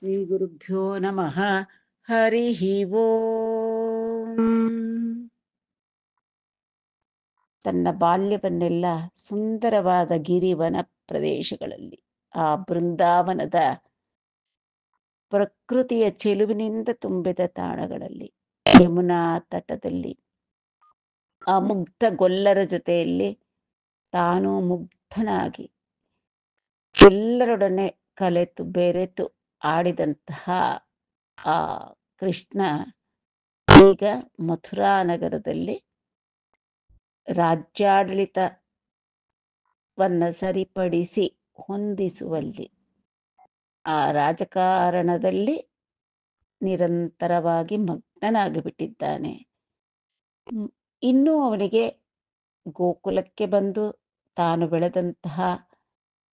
ಶ್ರೀ ಗುರುಭ್ಯೋ ನಮಃ. ಹರಿ ಓಂ. ತನ್ನ ಬಾಲ್ಯವನ್ನೆಲ್ಲ ಸುಂದರವಾದ ಗಿರಿವನ ಪ್ರದೇಶಗಳಲ್ಲಿ, ಆ ಬೃಂದಾವನದ ಪ್ರಕೃತಿಯ ಚೆಲುವಿನಿಂದ ತುಂಬಿದ ತಾಣಗಳಲ್ಲಿ, ಯಮುನಾ ತಟದಲ್ಲಿ ಆ ಮುಗ್ಧ ಗೊಲ್ಲರ ಜೊತೆಯಲ್ಲಿ ತಾನು ಮುಗ್ಧನಾಗಿ ಎಲ್ಲರೊಡನೆ ಕಲೆತು ಬೆರೆತು ಆಡಿದಂತಹ ಆ ಕೃಷ್ಣ ಈಗ ಮಥುರಾ ನಗರದಲ್ಲಿ ರಾಜ್ಯಾಡಳಿತವನ್ನ ಸರಿಪಡಿಸಿ ಹೊಂದಿಸುವಲ್ಲಿ, ಆ ರಾಜಕಾರಣದಲ್ಲಿ ನಿರಂತರವಾಗಿ ಮಗ್ನನಾಗಿ ಬಿಟ್ಟಿದ್ದಾನೆ. ಇನ್ನೂ ಅವನಿಗೆ ಗೋಕುಲಕ್ಕೆ ಬಂದು ತಾನು ಬೆಳೆದಂತಹ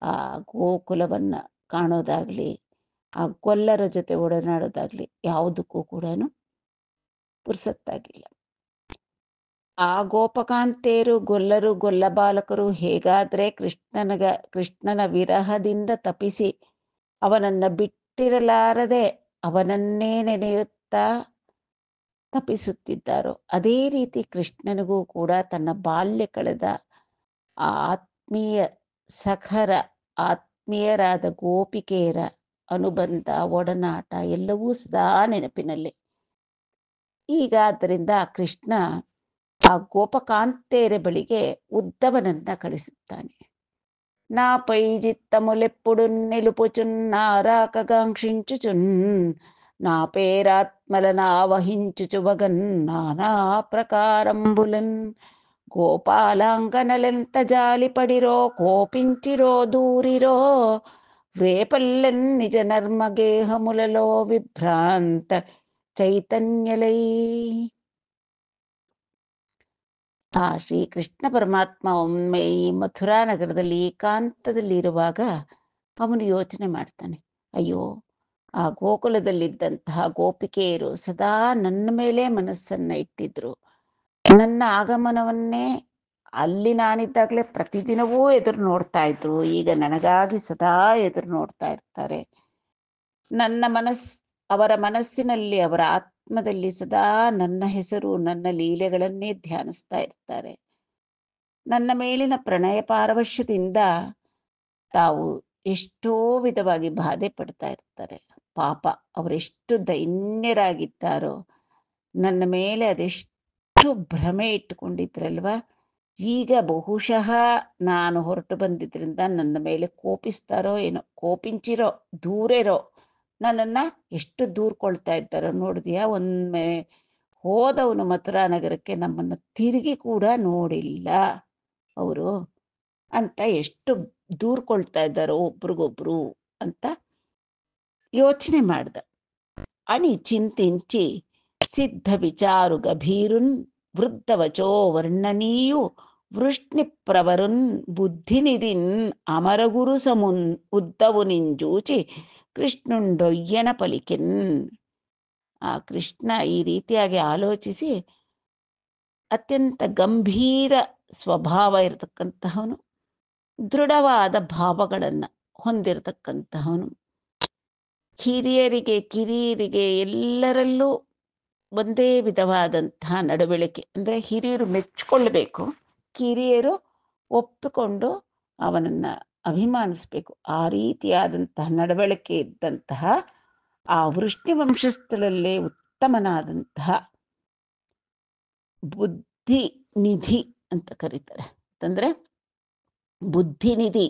ಆ ಗೋಕುಲವನ್ನ ಕಾಣೋದಾಗ್ಲಿ, ಆ ಗೊಲ್ಲರ ಜೊತೆ ಒಡನಾಡೋದಾಗ್ಲಿ ಯಾವುದಕ್ಕೂ ಕೂಡ ಪುರ್ಸತ್ತಾಗಿಲ್ಲ. ಆ ಗೋಪಕಾಂತೆಯರು, ಗೊಲ್ಲರು, ಗೊಲ್ಲಬಾಲಕರು ಹೇಗಾದ್ರೆ ಕೃಷ್ಣನ ವಿರಹದಿಂದ ತಪಿಸಿ ಅವನನ್ನ ಬಿಟ್ಟಿರಲಾರದೆ ಅವನನ್ನೇ ನೆನೆಯುತ್ತಾ ತಪಿಸುತ್ತಿದ್ದಾರೋ, ಅದೇ ರೀತಿ ಕೃಷ್ಣನಿಗೂ ಕೂಡ ತನ್ನ ಬಾಲ್ಯ ಕಳೆದ ಆ ಆತ್ಮೀಯ ಸಖರ, ಆತ್ಮೀಯರಾದ ಗೋಪಿಕೆಯರ ಅನುಬಂಧ, ಒಡನಾಟ ಎಲ್ಲವೂ ಸದಾ ನೆನಪಿನಲ್ಲಿ. ಈಗ ಆದ್ದರಿಂದ ಕೃಷ್ಣ ಆ ಗೋಪಕಾಂತೆಯರ ಬಳಿಗೆ ಉದ್ದವನನ್ನ ಕಳಿಸುತ್ತಾನೆ. నా పై చిత్తములెప్పుడు నిలుపుచున్నారాకగాంక్షించుచున్, నా పేరాత్మలనావహించుచువగన్ నానా ప్రకారంబులన్, గోపాలాంగనలెంత జాలిపడిరో కోపించిరో దూరిరో, రేపల్లెన్ నిజ నర్మగేహములలో విభ్రాంత ಚೈತನ್ಯಲೈ. ಆ ಶ್ರೀಕೃಷ್ಣ ಪರಮಾತ್ಮ ಒಮ್ಮೆ ಈ ಮಥುರಾ ನಗರದಲ್ಲಿ ಏಕಾಂತದಲ್ಲಿರುವಾಗ ಅವನು ಯೋಚನೆ ಮಾಡ್ತಾನೆ, ಅಯ್ಯೋ, ಆ ಗೋಕುಲದಲ್ಲಿದ್ದಂತಹ ಗೋಪಿಕೆಯರು ಸದಾ ನನ್ನ ಮೇಲೆ ಮನಸ್ಸನ್ನ ಇಟ್ಟಿದ್ರು, ನನ್ನ ಆಗಮನವನ್ನೇ ಅಲ್ಲಿ ನಾನಿದ್ದಾಗಲೇ ಪ್ರತಿದಿನವೂ ಎದುರು ನೋಡ್ತಾ ಇದ್ರು, ಈಗ ನನಗಾಗಿ ಸದಾ ಎದುರು ನೋಡ್ತಾ ಇರ್ತಾರೆ. ಅವರ ಮನಸ್ಸಿನಲ್ಲಿ, ಅವರ ಆತ್ಮದಲ್ಲಿ ಸದಾ ನನ್ನ ಹೆಸರು, ನನ್ನ ಲೀಲೆಗಳನ್ನೇ ಧ್ಯಾನಿಸ್ತಾ ಇರ್ತಾರೆ. ನನ್ನ ಮೇಲಿನ ಪ್ರಣಯ ಪಾರವಶ್ಯದಿಂದ ತಾವು ಎಷ್ಟೋ ವಿಧವಾಗಿ ಬಾಧೆ ಪಡ್ತಾ ಇರ್ತಾರೆ. ಪಾಪ, ಅವರೆಷ್ಟು ದೈನ್ಯರಾಗಿದ್ದಾರೋ, ನನ್ನ ಮೇಲೆ ಅದೆಷ್ಟು ಭ್ರಮೆ ಇಟ್ಟುಕೊಂಡಿದ್ರಲ್ವ. ಈಗ ಬಹುಶಃ ನಾನು ಹೊರಟು ಬಂದಿದ್ರಿಂದ ನನ್ನ ಮೇಲೆ ಕೋಪಿಸ್ತಾರೋ ಏನೋ, ಕೋಪಿಂಚಿರೋ ದೂರೇರೋ, ನನ್ನನ್ನು ಎಷ್ಟು ದೂರ್ಕೊಳ್ತಾ ಇದ್ದಾರೋ ನೋಡಿದ್ಯಾ, ಒಮ್ಮೆ ಹೋದವನು ಮಥುರಾ ನಗರಕ್ಕೆ ನಮ್ಮನ್ನು ತಿರುಗಿ ಕೂಡ ನೋಡಿಲ್ಲ ಅವರು ಅಂತ ಎಷ್ಟು ದೂರ್ಕೊಳ್ತಾ ಇದ್ದಾರೋ ಒಬ್ರಿಗೊಬ್ರು ಅಂತ ಯೋಚನೆ ಮಾಡ್ದ. ಅಣಿ ಚಿಂತಿಂಚಿ ಸಿದ್ಧ ವಿಚಾರು ಗಭೀರುನ್ ವೃದ್ಧವಚೋ ವರ್ಣನೀಯು ವೃಷ್ಣಿ ಪ್ರವರುನ್ ಬುದ್ಧಿನಿಧಿನ್ ಅಮರಗುರು ಸಮುನ್ ಉದ್ದವು ನಿಂಜೂಚಿ ಕೃಷ್ಣುಂಡೊಯ್ಯನ ಪಲಿಕೆನ್. ಆ ಕೃಷ್ಣ ಈ ರೀತಿಯಾಗಿ ಆಲೋಚಿಸಿ, ಅತ್ಯಂತ ಗಂಭೀರ ಸ್ವಭಾವ ಇರತಕ್ಕಂತಹವನು, ದೃಢವಾದ ಭಾವಗಳನ್ನು ಹೊಂದಿರತಕ್ಕಂತಹವನು, ಹಿರಿಯರಿಗೆ ಕಿರಿಯರಿಗೆ ಎಲ್ಲರಲ್ಲೂ ಒಂದೇ ವಿಧವಾದಂತಹ ನಡವಳಿಕೆ, ಅಂದರೆ ಹಿರಿಯರು ಮೆಚ್ಚಿಕೊಳ್ಳಬೇಕು, ಕಿರಿಯರು ಒಪ್ಪಿಕೊಂಡು ಅವನನ್ನು ಅಭಿಮಾನಿಸ್ಬೇಕು, ಆ ರೀತಿಯಾದಂತಹ ನಡವಳಿಕೆ ಇದ್ದಂತಹ ಆ ವೃಷ್ಣಿ ವಂಶಸ್ಥಳಲ್ಲೇ ಉತ್ತಮನಾದಂತಹ ಬುದ್ಧಿ ನಿಧಿ ಅಂತ ಕರೀತಾರೆ. ಅಂತಂದ್ರೆ ಬುದ್ಧಿನಿಧಿ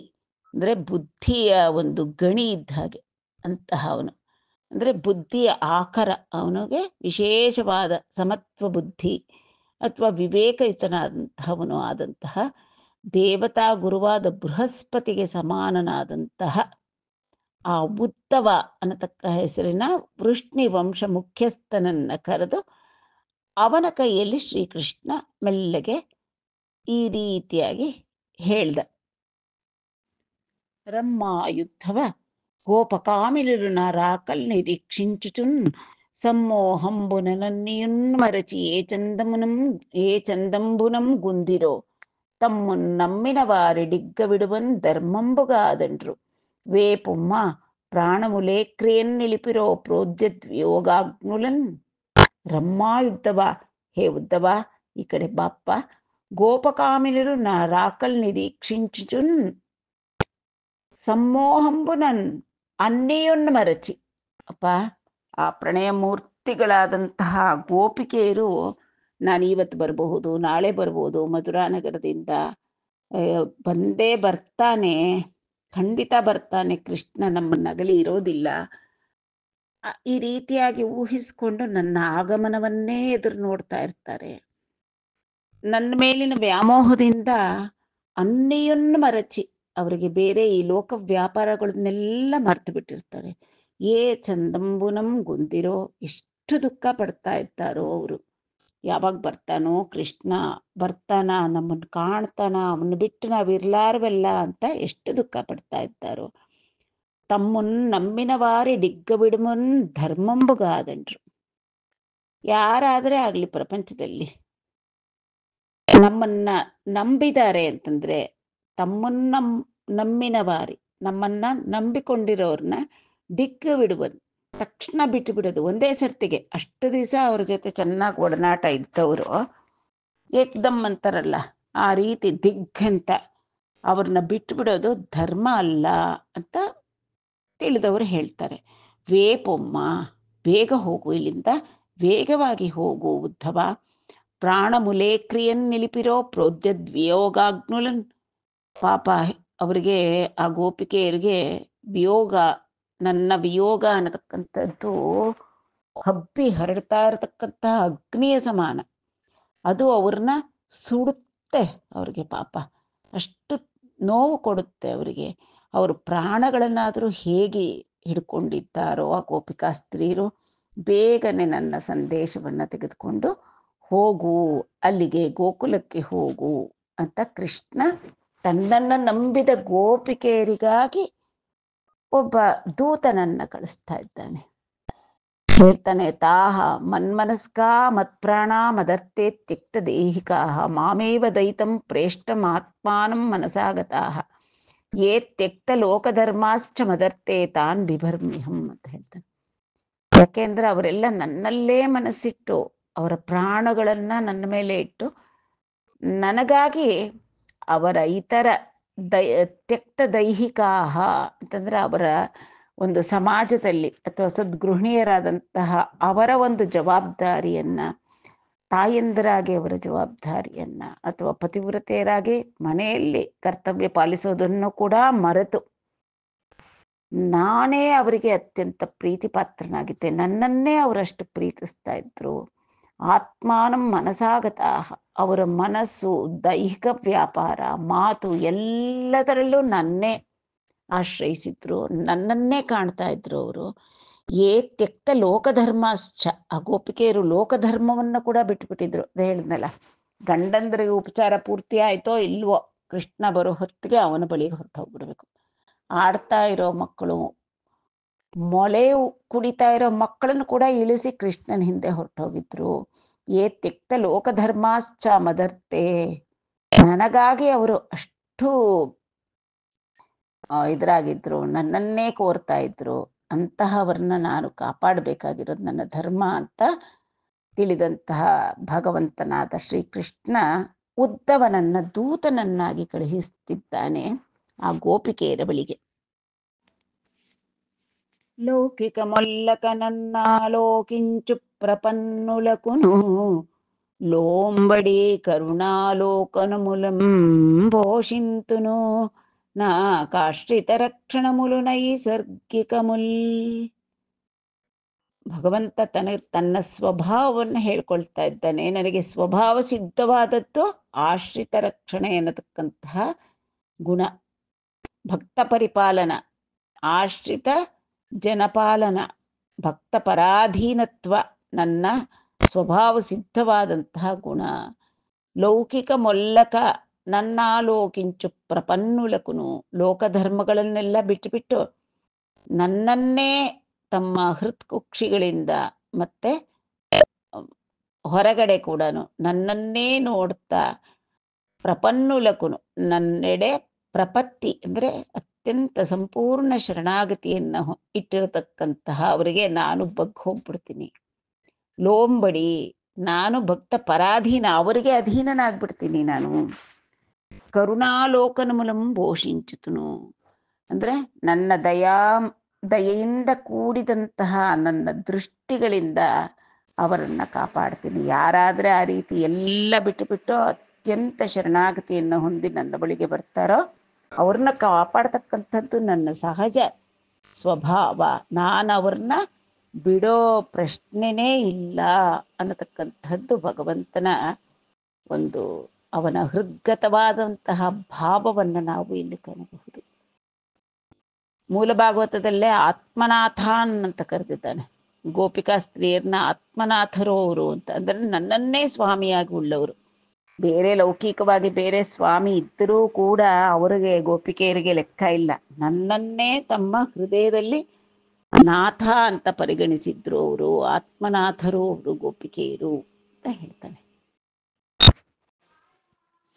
ಅಂದರೆ ಬುದ್ಧಿಯ ಒಂದು ಗಣಿ ಇದ್ದ ಹಾಗೆ ಅಂತಹ ಅವನು, ಅಂದರೆ ಬುದ್ಧಿಯ ಆಕರ, ಅವನಿಗೆ ವಿಶೇಷವಾದ ಸಮತ್ವ ಬುದ್ಧಿ ಅಥವಾ ವಿವೇಕಯುತನಾದಂತಹವನು ಆದಂತಹ ದೇವತಾ ಗುರುವಾದ ಬೃಹಸ್ಪತಿಗೆ ಸಮಾನನಾದಂತಹ ಆ ಉದ್ದವ ಅನ್ನತಕ್ಕ ಹೆಸರಿನ ವೃಷ್ಣಿ ವಂಶ ಮುಖ್ಯಸ್ಥನನ್ನ ಕರೆದು ಅವನ ಕೈಯಲ್ಲಿ ಶ್ರೀಕೃಷ್ಣ ಮೆಲ್ಲಗೆ ಈ ರೀತಿಯಾಗಿ ಹೇಳ್ದ. ರಮ್ಮಾ ಯುದ್ಧವ గోపకామిలున రాకల్ నిరీక్షించుచున్ సమ్మోహంబుననన్నియున్మరచి ఏ చందంబునం గుందిరో తమ్మున్ నమ్మిన వారి డిగ్గ విడువన్ ధర్మంబుగాదండ్రు వేపుమ్మ ಪ್ರಾಣಮುಲೆ ಕ್ರಿಯನ್ನಿಲಿಪಿರೋ ಪ್ರೋದ್ಯದ್ವಿಯೋಗಾಗ್ನುಲನ್ ರಮ್ಮಾಯುದ್ಧವ, ಹೇ ಉದ್ದವ ఈ కడే బాప్ప, గోపకామినులు నా రాకల్ నిరీక్షించుచున్ ಸಮ್ಮೋಹಂಬುನನ್ ಅನ್ನಿಯೊನ್ನು ಮರಚಿ. ಅಪ್ಪ, ಆ ಪ್ರಣಯ ಮೂರ್ತಿಗಳಾದಂತಹ ಗೋಪಿಕೆಯರು ನಾನು ಇವತ್ತು ಬರಬಹುದು, ನಾಳೆ ಬರ್ಬೋದು, ಮಧುರಾನಗರದಿಂದ ಬಂದೇ ಬರ್ತಾನೆ, ಖಂಡಿತ ಬರ್ತಾನೆ ಕೃಷ್ಣ, ನಮ್ಮನ್ನಗಲಿ ಇರೋದಿಲ್ಲ, ಈ ರೀತಿಯಾಗಿ ಊಹಿಸ್ಕೊಂಡು ನನ್ನ ಆಗಮನವನ್ನೇ ಎದುರು ನೋಡ್ತಾ ಇರ್ತಾರೆ. ನನ್ನ ಮೇಲಿನ ವ್ಯಾಮೋಹದಿಂದ ಅನ್ನಿಯನ್ನು ಮರಚಿ, ಅವರಿಗೆ ಬೇರೆ ಈ ಲೋಕ ವ್ಯಾಪಾರಗಳನ್ನೆಲ್ಲ ಮರ್ತು ಬಿಟ್ಟಿರ್ತಾರೆ. ಏ ಚಂದಂಬುನಂ ಗುಂದಿರೋ, ಎಷ್ಟು ದುಃಖ ಪಡ್ತಾ ಇರ್ತಾರೋ ಅವರು. ಯಾವಾಗ ಬರ್ತಾನೋ ಕೃಷ್ಣ, ಬರ್ತಾನ, ನಮ್ಮನ್ನು ಕಾಣ್ತಾನ, ಅವನ್ನ ಬಿಟ್ಟು ನಾವಿರ್ಲಾರ್ವಲ್ಲ ಅಂತ ಎಷ್ಟು ದುಃಖ ಪಡ್ತಾ ಇರ್ತಾರೋ. ತಮ್ಮನ್ ನಂಬಿನ ವಾರಿ ಡಿಗ್ಗ ಬಿಡುಮನ್ ಧರ್ಮಂಬುಗಾದನ್ರು. ಯಾರಾದರೆ ಆಗಲಿ ಪ್ರಪಂಚದಲ್ಲಿ ನಮ್ಮನ್ನ ನಂಬಿದ್ದಾರೆ ಅಂತಂದ್ರೆ, ತಮ್ಮನ್ನ ನಂಬಿನ ವಾರಿ, ನಮ್ಮನ್ನ ನಂಬಿಕೊಂಡಿರೋರ್ನ ಡಿಗ್ಗ ಬಿಡುವುದು, ತಕ್ಷಣ ಬಿಟ್ಟು ಬಿಡೋದು ಒಂದೇ ಸರ್ತಿಗೆ. ಅಷ್ಟು ದಿವಸ ಅವ್ರ ಜೊತೆ ಚೆನ್ನಾಗಿ ಒಡನಾಟ ಇದ್ದವರು ಏಕ್ದಮ್ ಅಂತಾರಲ್ಲ, ಆ ರೀತಿ ದಿಗ್ಗಂತ ಅವ್ರನ್ನ ಬಿಟ್ಟು ಬಿಡೋದು ಧರ್ಮ ಅಲ್ಲ ಅಂತ ತಿಳಿದವರು ಹೇಳ್ತಾರೆ. ವೇಪೊಮ್ಮ, ಬೇಗ ಹೋಗು ಇಲ್ಲಿಂದ, ವೇಗವಾಗಿ ಹೋಗು ಉದ್ಧವ. ಪ್ರಾಣಮುಲೆ ಕ್ರಿಯನ್ ನಿಲಿಪಿರೋ ಪ್ರೋದ್ಯದ್ವಿಯೋಗಾಗ್ನುಲನ್. ಪಾಪ ಅವರಿಗೆ, ಆ ಗೋಪಿಕೆಯರಿಗೆ ವಿಯೋಗ, ನನ್ನ ವಿಯೋಗ ಅನ್ನತಕ್ಕಂಥದ್ದು ಹಬ್ಬಿ ಹರಡ್ತಾ ಇರತಕ್ಕಂತಹ ಅಗ್ನಿಯ ಸಮಾನ. ಅದು ಅವ್ರನ್ನ ಸುಡುತ್ತೆ, ಅವ್ರಿಗೆ ಪಾಪ ಅಷ್ಟು ನೋವು ಕೊಡುತ್ತೆ ಅವರಿಗೆ. ಅವರು ಪ್ರಾಣಗಳನ್ನಾದರೂ ಹೇಗೆ ಹಿಡ್ಕೊಂಡಿದ್ದಾರೋ ಆ ಗೋಪಿಕಾ ಸ್ತ್ರೀಯರು. ಬೇಗನೆ ನನ್ನ ಸಂದೇಶವನ್ನು ತೆಗೆದುಕೊಂಡು ಹೋಗು, ಅಲ್ಲಿಗೆ ಗೋಕುಲಕ್ಕೆ ಹೋಗು ಅಂತ ಕೃಷ್ಣ ತನ್ನನ್ನು ನಂಬಿದ ಗೋಪಿಕೆಯರಿಗಾಗಿ ಒಬ್ಬ ದೂತನನ್ನ ಕಳಿಸ್ತಾ ಇದ್ದಾನೆ. ಹೇಳ್ತಾನೆ, ತಾಹ ಮನ್ಮನಸ್ಕ ಮತ್ಪ್ರಾಣ ಮದರ್ತೆ ತ್ಯಕ್ತ ದೇಹಿಕಾ ಮಾಮೇವ ದೈತಂ ಪ್ರೇಷ್ಟಂ ಆತ್ಮಾನಂ ಮನಸಾಗತಾಹ ಯೇ ತ್ಯಕ್ತ ಲೋಕಧರ್ಮಾಶ್ಚ ಮದರ್ತೆ ತಾನ್ ಬಿಭರ್ಮಿಹಂ ಅಂತ ಹೇಳ್ತಾನೆ. ಯಾಕೆಂದ್ರೆ ಅವರೆಲ್ಲ ನನ್ನಲ್ಲೇ ಮನಸ್ಸಿಟ್ಟು, ಅವರ ಪ್ರಾಣಗಳನ್ನ ನನ್ನ ಮೇಲೆ ಇಟ್ಟು ನನಗಾಗಿ ಅವರ ಇತರ ತ್ಯಕ್ತ ದೈಹಿಕಾಹ ಅಂತಂದ್ರೆ ಅವರ ಒಂದು ಸಮಾಜದಲ್ಲಿ ಅಥವಾ ಸದ್ಗೃಹಿಣಿಯರಾದಂತಹ ಅವರ ಒಂದು ಜವಾಬ್ದಾರಿಯನ್ನ, ತಾಯಂದರಾಗಿ ಅವರ ಜವಾಬ್ದಾರಿಯನ್ನ, ಅಥವಾ ಪತಿವ್ರತೆಯರಾಗಿ ಮನೆಯಲ್ಲಿ ಕರ್ತವ್ಯ ಪಾಲಿಸೋದನ್ನು ಕೂಡ ಮರೆತು ನಾನೇ ಅವರಿಗೆ ಅತ್ಯಂತ ಪ್ರೀತಿ ಪಾತ್ರನಾಗಿದ್ದೆ, ನನ್ನನ್ನೇ ಅವರಷ್ಟು ಪ್ರೀತಿಸ್ತಾ ಇದ್ರು. ಆತ್ಮಾನಂ ಮನಸಾಗತಾಹ, ಅವರ ಮನಸ್ಸು, ದೈಹಿಕ ವ್ಯಾಪಾರ, ಮಾತು ಎಲ್ಲದರಲ್ಲೂ ನನ್ನೇ ಆಶ್ರಯಿಸಿದ್ರು, ನನ್ನನ್ನೇ ಕಾಣ್ತಾ ಇದ್ರು ಅವರು. ಏ ತ್ಯಕ್ತ ಲೋಕಧರ್ಮಾಶ್ಚ, ಆ ಗೋಪಿಕೆಯರು ಲೋಕಧರ್ಮವನ್ನು ಕೂಡ ಬಿಟ್ಟುಬಿಟ್ಟಿದ್ರು. ಅದು ಹೇಳಿದ್ನಲ್ಲ, ಗಂಡಂದ್ರಿಗೆ ಉಪಚಾರ ಪೂರ್ತಿ ಆಯ್ತೋ ಇಲ್ವೋ, ಕೃಷ್ಣ ಬರೋ ಹೊತ್ತಿಗೆ ಅವನ ಬಳಿಗೆ ಹೊರಟು ಹೋಗ್ಬಿಡ್ಬೇಕು. ಆಡ್ತಾ ಇರೋ ಮಕ್ಕಳು, ಮೊಳೆ ಕುಡಿತಾ ಇರೋ ಮಕ್ಕಳನ್ನು ಕೂಡ ಇಳಿಸಿ ಕೃಷ್ಣನ ಹಿಂದೆ ಹೊರಟೋಗಿದ್ರು. ಏ ತ್ಯಕ್ತ ಲೋಕಧರ್ಮಾಶ್ಚ ಮದರ್ತೆ, ನನಗಾಗಿ ಅವರು ಅಷ್ಟು ಇದರಾಗಿದ್ರು, ನನ್ನನ್ನೇ ಕೋರ್ತಾ ಇದ್ರು. ಅಂತಹವರನ್ನ ನಾನು ಕಾಪಾಡಬೇಕಾಗಿರೋದು ನನ್ನ ಧರ್ಮ ಅಂತ ತಿಳಿದಂತಹ ಭಗವಂತನಾದ ಶ್ರೀಕೃಷ್ಣ ಉದ್ದವನನ್ನ ದೂತನನ್ನಾಗಿ ಕಳುಹಿಸುತ್ತಿದ್ದಾನೆ ಆ ಗೋಪಿಕೆಯರ ಬಳಿಗೆ. ಲೌಕಿಕ మొల్లకనన్నాలోకించు ప్రపన్నులకును లోంబడి కరుణాలోకనములం భోషింతును నా కాశ్రిత రక్షಣములు ನೈಸರ್ಗಿಕಮುಲ್. ಭಗವಂತ ತನ್ನ ಸ್ವಭಾವವನ್ನು ಹೇಳ್ಕೊಳ್ತಾ ಇದ್ದಾನೆ. ನನಗೆ ಸ್ವಭಾವ ಸಿದ್ಧವಾದದ್ದು ಆಶ್ರಿತ ರಕ್ಷಣೆ ಎನ್ನತಕ್ಕಂತಹ ಗುಣ, ಭಕ್ತ ಪರಿಪಾಲನ, ಆಶ್ರಿತ ಜನಪಾಲನ, ಭಕ್ತ ಪರಾಧೀನತ್ವ ನನ್ನ ಸ್ವಭಾವ ಸಿದ್ಧವಾದಂತಹ ಗುಣ. ಲೌಕಿಕ ಮೊಲ್ಲಕ ನನ್ನಾಲೋಕಿಂಚು ಪ್ರಪನ್ನುಲಕುನು, ಲೋಕಧರ್ಮಗಳನ್ನೆಲ್ಲ ಬಿಟ್ಟುಬಿಟ್ಟು ನನ್ನನ್ನೇ ತಮ್ಮ ಹೃತ್ಕುಕ್ಷಿಗಳಿಂದ ಮತ್ತೆ ಹೊರಗಡೆ ಕೂಡ ನನ್ನನ್ನೇ ನೋಡ್ತಾ, ಪ್ರಪನ್ನುಲಕುನು ನನ್ನೆಡೆ ಪ್ರಪತ್ತಿ ಅಂದರೆ ಅತ್ಯಂತ ಸಂಪೂರ್ಣ ಶರಣಾಗತಿಯನ್ನು ಇಟ್ಟಿರತಕ್ಕಂತಹ ಅವರಿಗೆ ನಾನು ಹೋಗ್ಬಿಡ್ತೀನಿ. ಲೋಂಬಡಿ, ನಾನು ಭಕ್ತ ಪರಾಧೀನ, ಅವರಿಗೆ ಅಧೀನನಾಗ್ಬಿಡ್ತೀನಿ ನಾನು. ಕರುಣಾಲೋಕನಮುಲಂ ಬೋಷಿಂಚುತುನು, ಅಂದರೆ ನನ್ನ ದಯೆಯಿಂದ ಕೂಡಿದಂತಹ ನನ್ನ ದೃಷ್ಟಿಗಳಿಂದ ಅವರನ್ನು ಕಾಪಾಡ್ತೀನಿ. ಯಾರಾದರೆ ಆ ರೀತಿ ಎಲ್ಲ ಬಿಟ್ಟು ಅತ್ಯಂತ ಶರಣಾಗತಿಯನ್ನು ಹೊಂದಿ ನನ್ನ ಬಳಿಗೆ ಬರ್ತಾರೋ ಅವ್ರನ್ನ ಕಾಪಾಡ್ತಕ್ಕಂಥದ್ದು ನನ್ನ ಸಹಜ ಸ್ವಭಾವ. ನಾನು ಅವ್ರನ್ನ ಬಿಡೋ ಪ್ರಶ್ನೆನೇ ಇಲ್ಲ ಅನ್ನತಕ್ಕಂಥದ್ದು ಭಗವಂತನ ಒಂದು ಅವನ ಹೃದ್ಗತವಾದಂತಹ ಭಾವವನ್ನು ನಾವು ಇಲ್ಲಿ ಕಾಣಬಹುದು. ಮೂಲ ಭಾಗವತದಲ್ಲೇ ಆತ್ಮನಾಥಾನ್ ಅಂತ ಕರೆದಿದ್ದಾನೆ. ಗೋಪಿಕಾ ಸ್ತ್ರೀಯರನ್ನ ಆತ್ಮನಾಥರು ಅವರು ಅಂತ, ಅಂದರೆ ನನ್ನನ್ನೇ ಸ್ವಾಮಿಯಾಗಿ ಉಳ್ಳವರು. ಬೇರೆ ಲೌಕಿಕವಾಗಿ ಬೇರೆ ಸ್ವಾಮಿ ಇದ್ದರೂ ಕೂಡ ಅವರಿಗೆ ಗೋಪಿಕೆಯರಿಗೆ ಲೆಕ್ಕ ಇಲ್ಲ. ನನ್ನನ್ನೇ ತಮ್ಮ ಹೃದಯದಲ್ಲಿ ನಾಥ ಅಂತ ಪರಿಗಣಿಸಿದ್ರು ಅವರು, ಆತ್ಮನಾಥರು ಅವರು ಗೋಪಿಕೆಯರು ಅಂತ ಹೇಳ್ತಾನೆ.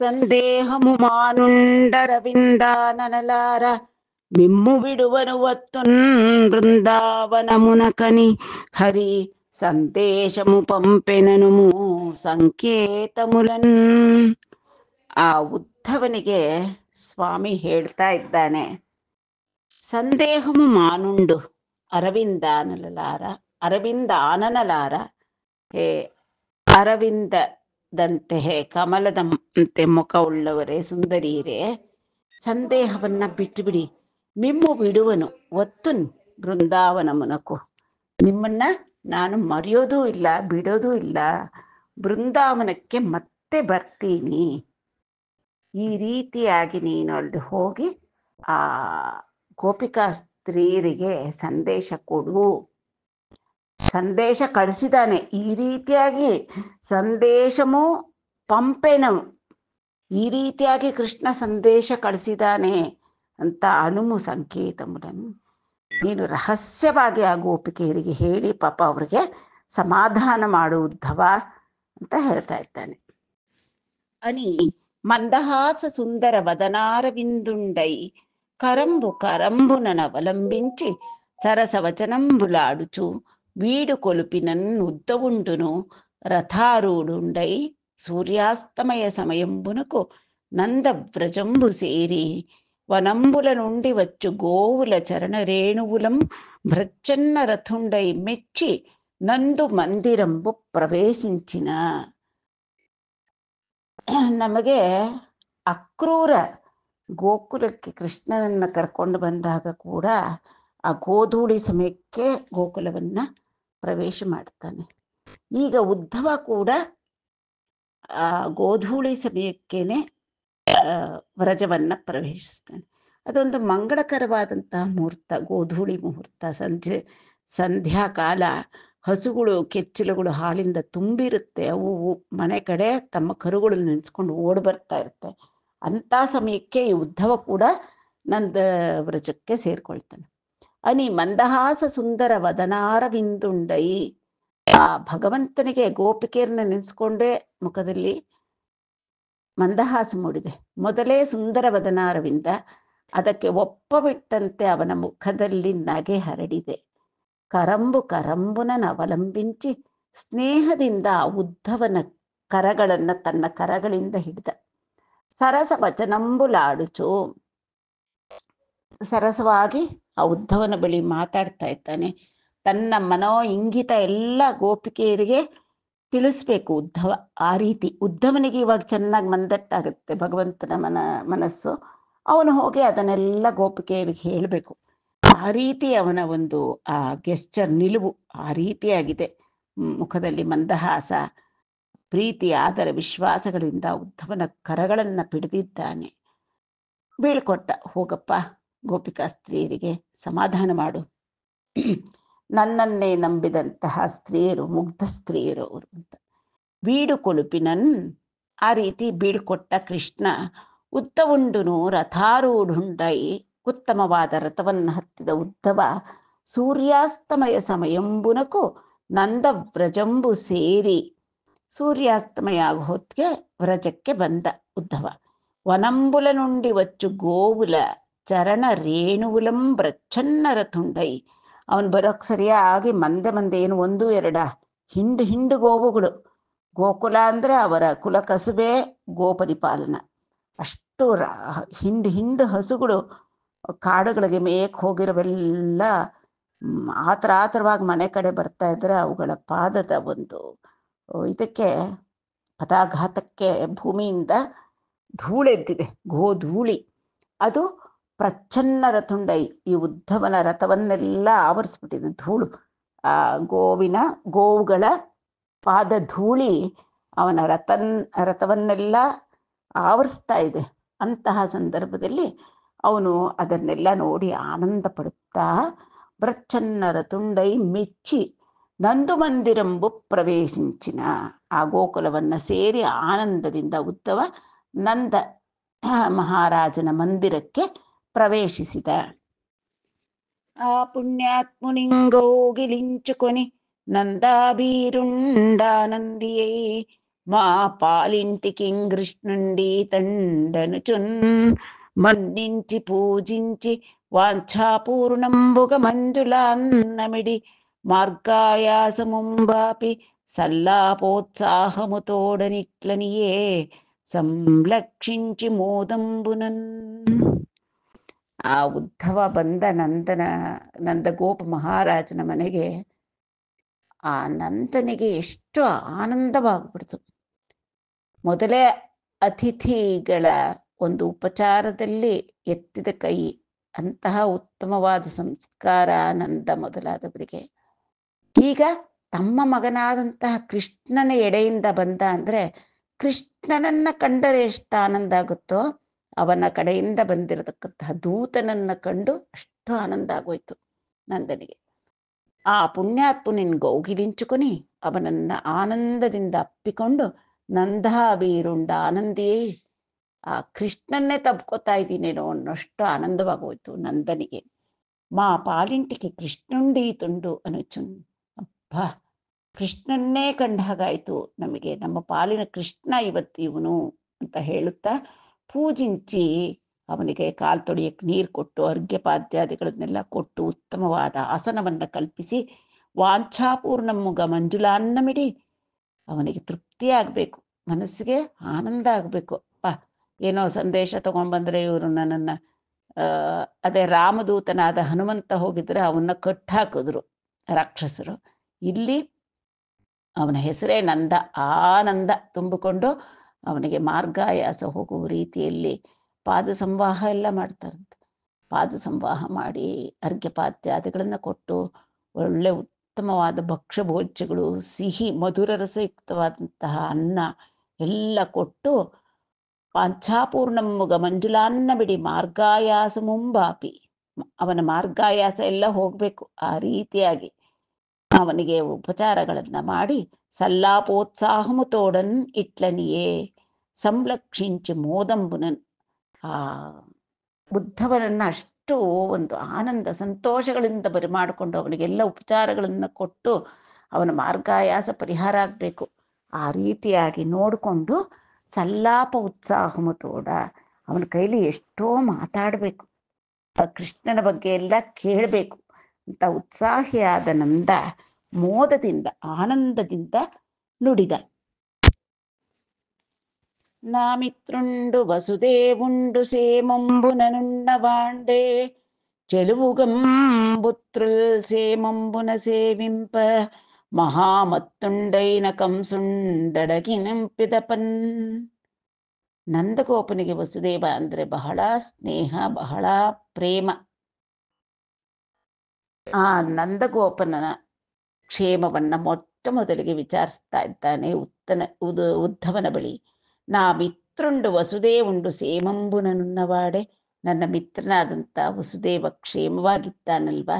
ಸಂದೇಹಮು ಮಾನುಂಡರವಿಂದಾನನಲಾರ మిమ్ము విడువను వత్తున్ బృందావనమునకని హరి సందేశము పంపెననుము ಸಂಕೇತముಲನ್. ಆ ಉದ್ಧವನಿಗೆ ಸ್ವಾಮಿ ಹೇಳ್ತಾ ಇದ್ದಾನೆ, ಸಂದೇಹಮು ಮಾನುಂಡು ಅರವಿಂದಾನಲಾರ, ಅರವಿಂದ ಆನನಲಾರ, ಹೇ ಅರವಿಂದದಂತೆ, ಹೇ ಕಮಲದಂತೆ ಮುಖ ಉಳ್ಳವರೇ, ಸುಂದರಿಯರೇ, ಸಂದೇಹವನ್ನ ಬಿಟ್ಟುಬಿಡಿ. ಮಿಮ್ಮು ಬಿಡುವನು ಒತ್ತುನ್ ಬೃಂದಾವನ ಮುನಕು, ನಿಮ್ಮನ್ನ ನಾನು ಮರೆಯೋದೂ ಇಲ್ಲ, ಬಿಡೋದೂ ಇಲ್ಲ, ಬೃಂದಾವನಕ್ಕೆ ಮತ್ತೆ ಬರ್ತೀನಿ. ಈ ರೀತಿಯಾಗಿ ನೀನು ಅಲ್ಲಿ ಹೋಗಿ ಆ ಗೋಪಿಕಾ ಸ್ತ್ರೀಯರಿಗೆ ಸಂದೇಶ ಕೊಡು. ಸಂದೇಶ ಕಳಿಸಿದಾನೆ. ಈ ರೀತಿಯಾಗಿ ಸಂದೇಶಮು ಪಂಪೆನವು, ಈ ರೀತಿಯಾಗಿ ಕೃಷ್ಣ ಸಂದೇಶ ಕಳಿಸಿದಾನೆ ಅಂತ ಅನುಮು ಸಂಕೇತములను, ನೀನು ರಹಸ್ಯವಾಗಿ ಆ ಗೋಪಿಕೆಯರಿಗೆ ಹೇಳಿ ಪಾಪ ಅವ್ರಿಗೆ ಸಮಾಧಾನ ಮಾಡು ಉದ್ಧವ ಅಂತ ಹೇಳ್ತಾ ಇದ್ದಾನೆ. అని మందహాస సుందర వదనారవిందుండై కరంబు కరంబుననవలంబించి సరసవచనంబులాడుచు వీడు కొలుపినన్ ఉద్దవుండును రథారూఢుండై సూర్యాస్తమయ సమయంబునకు నందవ్రజంబు సేరి వనంబుల నుండి వచ్చు గోవుల చరణరేణువులం భ్రచ్చన్న రథుండై మెచ్చి నందు మందిరంబు ಪ್ರವೇಶಿಂಚಿನ. ನಮಗೆ ಅಕ್ರೂರ ಗೋಕುಲಕ್ಕೆ ಕೃಷ್ಣನನ್ನು ಕರ್ಕೊಂಡು ಬಂದಾಗ ಕೂಡ ಆ ಗೋಧೂಳಿ ಸಮಯಕ್ಕೆ ಗೋಕುಲವನ್ನ ಪ್ರವೇಶ ಮಾಡ್ತಾನೆ. ಈಗ ಉದ್ಧವ ಕೂಡ ಆ ಗೋಧೂಳಿ ಸಮಯಕ್ಕೇನೆ ವ್ರಜವನ್ನ ಪ್ರವೇಶಿಸ್ತಾನೆ. ಅದೊಂದು ಮಂಗಳಕರವಾದಂತಹ ಮುಹೂರ್ತ, ಗೋಧೂಳಿ ಮುಹೂರ್ತ. ಸಂಧ್ಯಾಕಾಲ ಹಸುಗಳು ಕೆಚ್ಚಲುಗಳು ಹಾಲಿಂದ ತುಂಬಿರುತ್ತೆ. ಅವು ಮನೆ ಕಡೆ ತಮ್ಮ ಕರುಗಳನ್ನು ನೆನೆಸ್ಕೊಂಡು ಓಡಿ ಬರ್ತಾ ಇರುತ್ತೆ. ಅಂಥ ಸಮಯಕ್ಕೆ ಈ ಉದ್ಧವ ಕೂಡ ನಂದ ವ್ರಜಕ್ಕೆ ಸೇರ್ಕೊಳ್ತಾನೆ. ಅನಿ ಮಂದಹಾಸ ಸುಂದರ ವದನಾರವಿಂದುಂಡೈ, ಆ ಭಗವಂತನಿಗೆ ಗೋಪಿಕೆಯರನ್ನ ನೆನೆಸ್ಕೊಂಡೇ ಮುಖದಲ್ಲಿ ಮಂದಹಾಸ ಮೂಡಿದೆ. ಮೊದಲೇ ಸುಂದರ ವದನಾರವಿಂದ, ಅದಕ್ಕೆ ಒಪ್ಪಬಿಟ್ಟಂತೆ ಅವನ ಮುಖದಲ್ಲಿ ನಗೆ ಹರಡಿದೆ. ಕರಂಬುನ ಅವಲಂಬಿಂಚಿ ಸ್ನೇಹದಿಂದ ಉದ್ಧವನ ಕರಗಳನ್ನು ತನ್ನ ಕರಗಳಿಂದ ಹಿಡಿದ. ಸರಸ ವಚನಂಬುಲಾಡುಚು, ಸರಸವಾಗಿ ಆ ಉದ್ಧವನ ಬಳಿ ಮಾತಾಡ್ತಾ ಇದ್ದಾನೆ. ತನ್ನ ಮನೋ ಇಂಗಿತ ಎಲ್ಲ ಗೋಪಿಕೆಯರಿಗೆ ತಿಳಿಸ್ಬೇಕು ಉದ್ಧವ. ಆ ರೀತಿ ಉದ್ಧವನಿಗೆ ಇವಾಗ ಚೆನ್ನಾಗಿ ಮಂದಟ್ಟಾಗುತ್ತೆ ಭಗವಂತನ ಮನಸ್ಸು. ಅವನು ಹೋಗಿ ಅದನ್ನೆಲ್ಲ ಗೋಪಿಕೆಯರಿಗೆ ಹೇಳಬೇಕು. ಆ ರೀತಿ ಅವನ ಒಂದು ಆ ಗೆಸ್ಚರ್, ನಿಲುವು ಆ ರೀತಿಯಾಗಿದೆ. ಮುಖದಲ್ಲಿ ಮಂದಹಾಸ, ಪ್ರೀತಿ, ಆದರ, ವಿಶ್ವಾಸಗಳಿಂದ ಉದ್ಧವನ ಕರಗಳನ್ನು ಪಿಡಿದಿದ್ದಾನೆ. ಬೀಳ್ಕೊಟ್ಟ, ಹೋಗಪ್ಪ ಗೋಪಿಕಾ ಸ್ತ್ರೀಯರಿಗೆ ಸಮಾಧಾನ ಮಾಡು, ನನ್ನನ್ನೇ ನಂಬಿದಂತಹ ಸ್ತ್ರೀಯರು ಮುಗ್ಧ ಸ್ತ್ರೀಯರು ಅವರು ಅಂತ. ಬೀಡು ಕೊಳುಪಿನನ್, ಆ ರೀತಿ ಬೀಳ್ಕೊಟ್ಟ ಕೃಷ್ಣ. ಉದ್ದವುಂಡುನು ರಥಾರೂಢುಂಡೈ, ಉತ್ತಮವಾದ ರಥವನ್ನು ಹತ್ತಿದ ಉದ್ದವ ಸೂರ್ಯಾಸ್ತಮಯ ಸಮಯಂಬುನಕು ನಂದ ವ್ರಜಂಬು ಸೇರಿ, ಸೂರ್ಯಾಸ್ತಮಯ ಆಗೋ ಹೊತ್ತಿಗೆ ವ್ರಜಕ್ಕೆ ಬಂದ ಉದ್ದವ. ವನಂಬುಲ ನುಂಡಿ వచ్చు ಗೋವುಲ ಚರಣ ರೇಣುವುಲಂ ಬ್ರಚ್ಛನ್ನರ ತುಂಡೈ. ಅವನು ಬರೋಕ್ ಸರಿಯಾಗಿ ಮಂದೆ ಮಂದೆ, ಏನು ಒಂದು ಎರಡ, ಹಿಂಡು ಗೋವುಗಳು. ಗೋಕುಲ ಅಂದ್ರೆ ಅವರ ಕುಲ ಕಸುಬೆ ಗೋಪರಿಪಾಲನ. ಅಷ್ಟು ಹಿಂಡು ಹಸುಗಳು ಕಾಡುಗಳಿಗೆ ಮೇಯಕ್ಕೆ ಹೋಗಿರೋವೆಲ್ಲ ಆತರವಾಗಿ ಮನೆ ಕಡೆ ಬರ್ತಾ ಇದ್ರೆ ಅವುಗಳ ಪಾದದ ಒಂದು ಇದಕ್ಕೆ ಪದಾಘಾತಕ್ಕೆ ಭೂಮಿಯಿಂದ ಧೂಳೆದ್ದಿದೆ, ಗೋಧೂಳಿ. ಅದು ಪ್ರಚ್ಛನ್ನರ ತುಂಡೈ, ಈ ಉದ್ಧವನ ರಥವನ್ನೆಲ್ಲ ಆವರಿಸ್ಬಿಟ್ಟಿದೆ ಧೂಳು. ಆ ಗೋವುಗಳ ಪಾದ ಧೂಳಿ ಅವನ ರಥವನ್ನೆಲ್ಲ ಆವರಿಸ್ತಾ ಇದೆ. ಅಂತಹ ಸಂದರ್ಭದಲ್ಲಿ ಅವನು ಅದನ್ನೆಲ್ಲ ನೋಡಿ ಆನಂದ ಪಡುತ್ತಾ ಬ್ರಚ್ಛನ್ನರ ತುಂಡೈ ಮೆಚ್ಚಿ ನಂದು ಮಂದಿರಂಬು ಪ್ರವೇಶಿಂಚಿನ. ಆ ಗೋಕುಲವನ್ನು ಸೇರಿ ಆನಂದದಿಂದ ಉದ್ದವ ನಂದ ಮಹಾರಾಜನ ಮಂದಿರಕ್ಕೆ ಪ್ರವೇಶಿಸಿದ. ಆ పుణ్యాత్మునింగోగిలించుకొని నందాబీరుండానందియై మా పాలింటికింకృష్ణుండి తండనుచున్ మన్నించి పూజించి వాంఛాపూర్ణంబుగ మంజులాన్నమిడి మార్గాయాసముంబాపి సల్లాపోత్సాహముతోడనిట్లనియే ಸಂಲಕ್ಷಿಂಚಿ ಮೋದಂಬುನನ್. ಆ ಉದ್ಧವ ಬಂದ ನಂದಗೋಪ ಮಹಾರಾಜನ ಮನೆಗೆ ಆ ನಂದನಿಗೆ ಎಷ್ಟು ಆನಂದವಾಗ್ಬಿಡ್ತು. ಮೊದಲೇ ಅತಿಥಿಗಳ ಒಂದು ಉಪಚಾರದಲ್ಲಿ ಎತ್ತಿದ ಕೈ, ಅಂತಹ ಉತ್ತಮವಾದ ಸಂಸ್ಕಾರ ನಂದ ಮೊದಲಾದವರಿಗೆ. ಈಗ ತಮ್ಮ ಮಗನಾದಂತಹ ಕೃಷ್ಣನ ಎಡೆಯಿಂದ ಬಂದ ಅಂದ್ರೆ ಕೃಷ್ಣನನ್ನ ಕಂಡರೆ ಎಷ್ಟು ಆನಂದ ಆಗುತ್ತೋ, ಅವನ ಕಡೆಯಿಂದ ಬಂದಿರತಕ್ಕಂತಹ ದೂತನನ್ನ ಕಂಡು ಅಷ್ಟು ಆನಂದ ಆಗೋಯ್ತು ನಂದನಿಗೆ. ಆ ಪುಣ್ಯಾತ್ಮನಿನ್ ಗೌಗಿಲಿಂಚುకొని ಅವನನ್ನ ಆನಂದದಿಂದ ಅಪ್ಪಿಕೊಂಡು ನಂದಾಬೀರುಂಡ ಆನಂದಿಯೇ, ಆ ಕೃಷ್ಣನ್ನೇ ತಬ್ಕೋತಾ ಇದ್ದೀನೇನೋ ಅನ್ನೋಷ್ಟು ಆನಂದವಾಗೋಯ್ತು ನಂದನಿಗೆ. ಮಾ ಪಾಲಿಂಟಿಗೆ ಕೃಷ್ಣುಂಡಿ ತುಂಡು ಅನುಚುನ್. ಅಬ್ಬ, ಕೃಷ್ಣನ್ನೇ ಕಂಡ ಹಾಗಾಯ್ತು ನಮಗೆ, ನಮ್ಮ ಪಾಲಿನ ಕೃಷ್ಣ ಇವತ್ತು ಇವನು ಅಂತ ಹೇಳುತ್ತಾ ಪೂಜಿಂಚಿ ಅವನಿಗೆ ಕಾಲು ತೊಳೆಯಕ್ಕೆ ನೀರು ಕೊಟ್ಟು ಅರ್ಘ್ಯಪಾದ್ಯಾದಿಗಳನ್ನೆಲ್ಲ ಕೊಟ್ಟು ಉತ್ತಮವಾದ ಆಸನವನ್ನು ಕಲ್ಪಿಸಿ ವಾಂಛಾಪೂರ್ಣಮ್ಮುಗ ಮಂಜುಲಾನ್ನಮಿಡಿ, ಅವನಿಗೆ ತೃಪ್ತಿ ಆಗಬೇಕು, ಮನಸ್ಸಿಗೆ ಆನಂದ ಆಗಬೇಕು. ಏನೋ ಸಂದೇಶ ತಗೊಂಡ್ಬಂದ್ರೆ ಇವರು ನನ್ನನ್ನು ಅದೇ ರಾಮದೂತನಾದ ಹನುಮಂತ ಹೋಗಿದ್ರೆ ಅವನ್ನ ಕಟ್ಟಾಕಿದ್ರು ರಾಕ್ಷಸರು. ಇಲ್ಲಿ ಅವನ ಹೆಸರೇ ನಂದ. ಆನಂದ ತುಂಬಿಕೊಂಡು ಅವನಿಗೆ ಮಾರ್ಗಾಯಾಸ ಹೋಗುವ ರೀತಿಯಲ್ಲಿ ಪಾದ ಸಂವಾಹ ಎಲ್ಲ ಮಾಡ್ತಾರಂತೆ. ಪಾದ ಸಂವಾಹ ಮಾಡಿ ಅರ್ಘ್ಯಪಾದ್ಯಾದಿಗಳನ್ನು ಕೊಟ್ಟು ಒಳ್ಳೆ ಉತ್ತಮವಾದ ಭಕ್ಷ್ಯ ಭೋಜ್ಯಗಳು, ಸಿಹಿ ಮಧುರ ರಸಯುಕ್ತವಾದಂತಹ ಅನ್ನ ಎಲ್ಲ ಕೊಟ್ಟು ವಾಂಛಾಪೂರ್ಣಮ್ಮುಗ ಮಂಜುಲಾನ್ನ ಬಿಡಿ ಮಾರ್ಗಾಯಾಸ ಮುಂಬಾಪಿ, ಅವನ ಮಾರ್ಗಾಯಾಸ ಎಲ್ಲ ಹೋಗಬೇಕು ಆ ರೀತಿಯಾಗಿ ಅವನಿಗೆ ಉಪಚಾರಗಳನ್ನ ಮಾಡಿ ಸಲ್ಲಾಪೋತ್ಸಾಹಮು ತೋಡನ್ ಇಟ್ಲನಿಯೇ ಸಂಲಕ್ಷಿಂಚಿ ಮೋದಂಬುನನ್. ಆ ಬುದ್ಧವನನ್ನ ಅಷ್ಟು ಒಂದು ಆನಂದ ಸಂತೋಷಗಳಿಂದ ಬರಿಮಾಡಿಕೊಂಡು ಅವನಿಗೆಲ್ಲ ಉಪಚಾರಗಳನ್ನು ಕೊಟ್ಟು ಅವನ ಮಾರ್ಗಾಯಾಸ ಪರಿಹಾರ ಆಗಬೇಕು ಆ ರೀತಿಯಾಗಿ ನೋಡಿಕೊಂಡು ಸಲ್ಲಾಪ ಉತ್ಸಾಹಮು ತೋಡ, ಅವನ ಕೈಲಿ ಎಷ್ಟೋ ಮಾತಾಡಬೇಕು, ಕೃಷ್ಣನ ಬಗ್ಗೆ ಎಲ್ಲ ಕೇಳಬೇಕು ಅಂತ ಉತ್ಸಾಹಿಯಾದ ನಂದ ಮೋದದಿಂದ ಆನಂದದಿಂದ ನುಡಿದ. ನಾಮಿತ್ರುಂಡು ವಸುದೇವುಂಡು ಸೇಮಂಬುನನುಣ್ಣ ಬಾಂಡೆ చెలువుగంబుత్రుల్ సేమంబున సేవింప ಮಹಾಮತ್ತುಂಡೈನ ಕಂಸುಂಡಡಗಿನಂಪಿದಪನ್. ನಂದಗೋಪನಿಗೆ ವಸುದೇವ ಅಂದ್ರೆ ಬಹಳ ಸ್ನೇಹ, ಬಹಳ ಪ್ರೇಮ. ಆ ನಂದಗೋಪನ ಕ್ಷೇಮವನ್ನ ಮೊಟ್ಟ ಮೊದಲಿಗೆ ವಿಚಾರಿಸ್ತಾ ಇದ್ದಾನೆ ಉದ್ಧವನ ಬಳಿ. ನಾ ಮಿತ್ರುಂಡು ವಸುದೇವುಂಡು ಸೇಮಂಬುನನುನ್ನವಾಡೆ, ನನ್ನ ಮಿತ್ರನಾದಂಥ ವಸುದೇವ ಕ್ಷೇಮವಾಗಿದ್ದಾನಲ್ವಾ.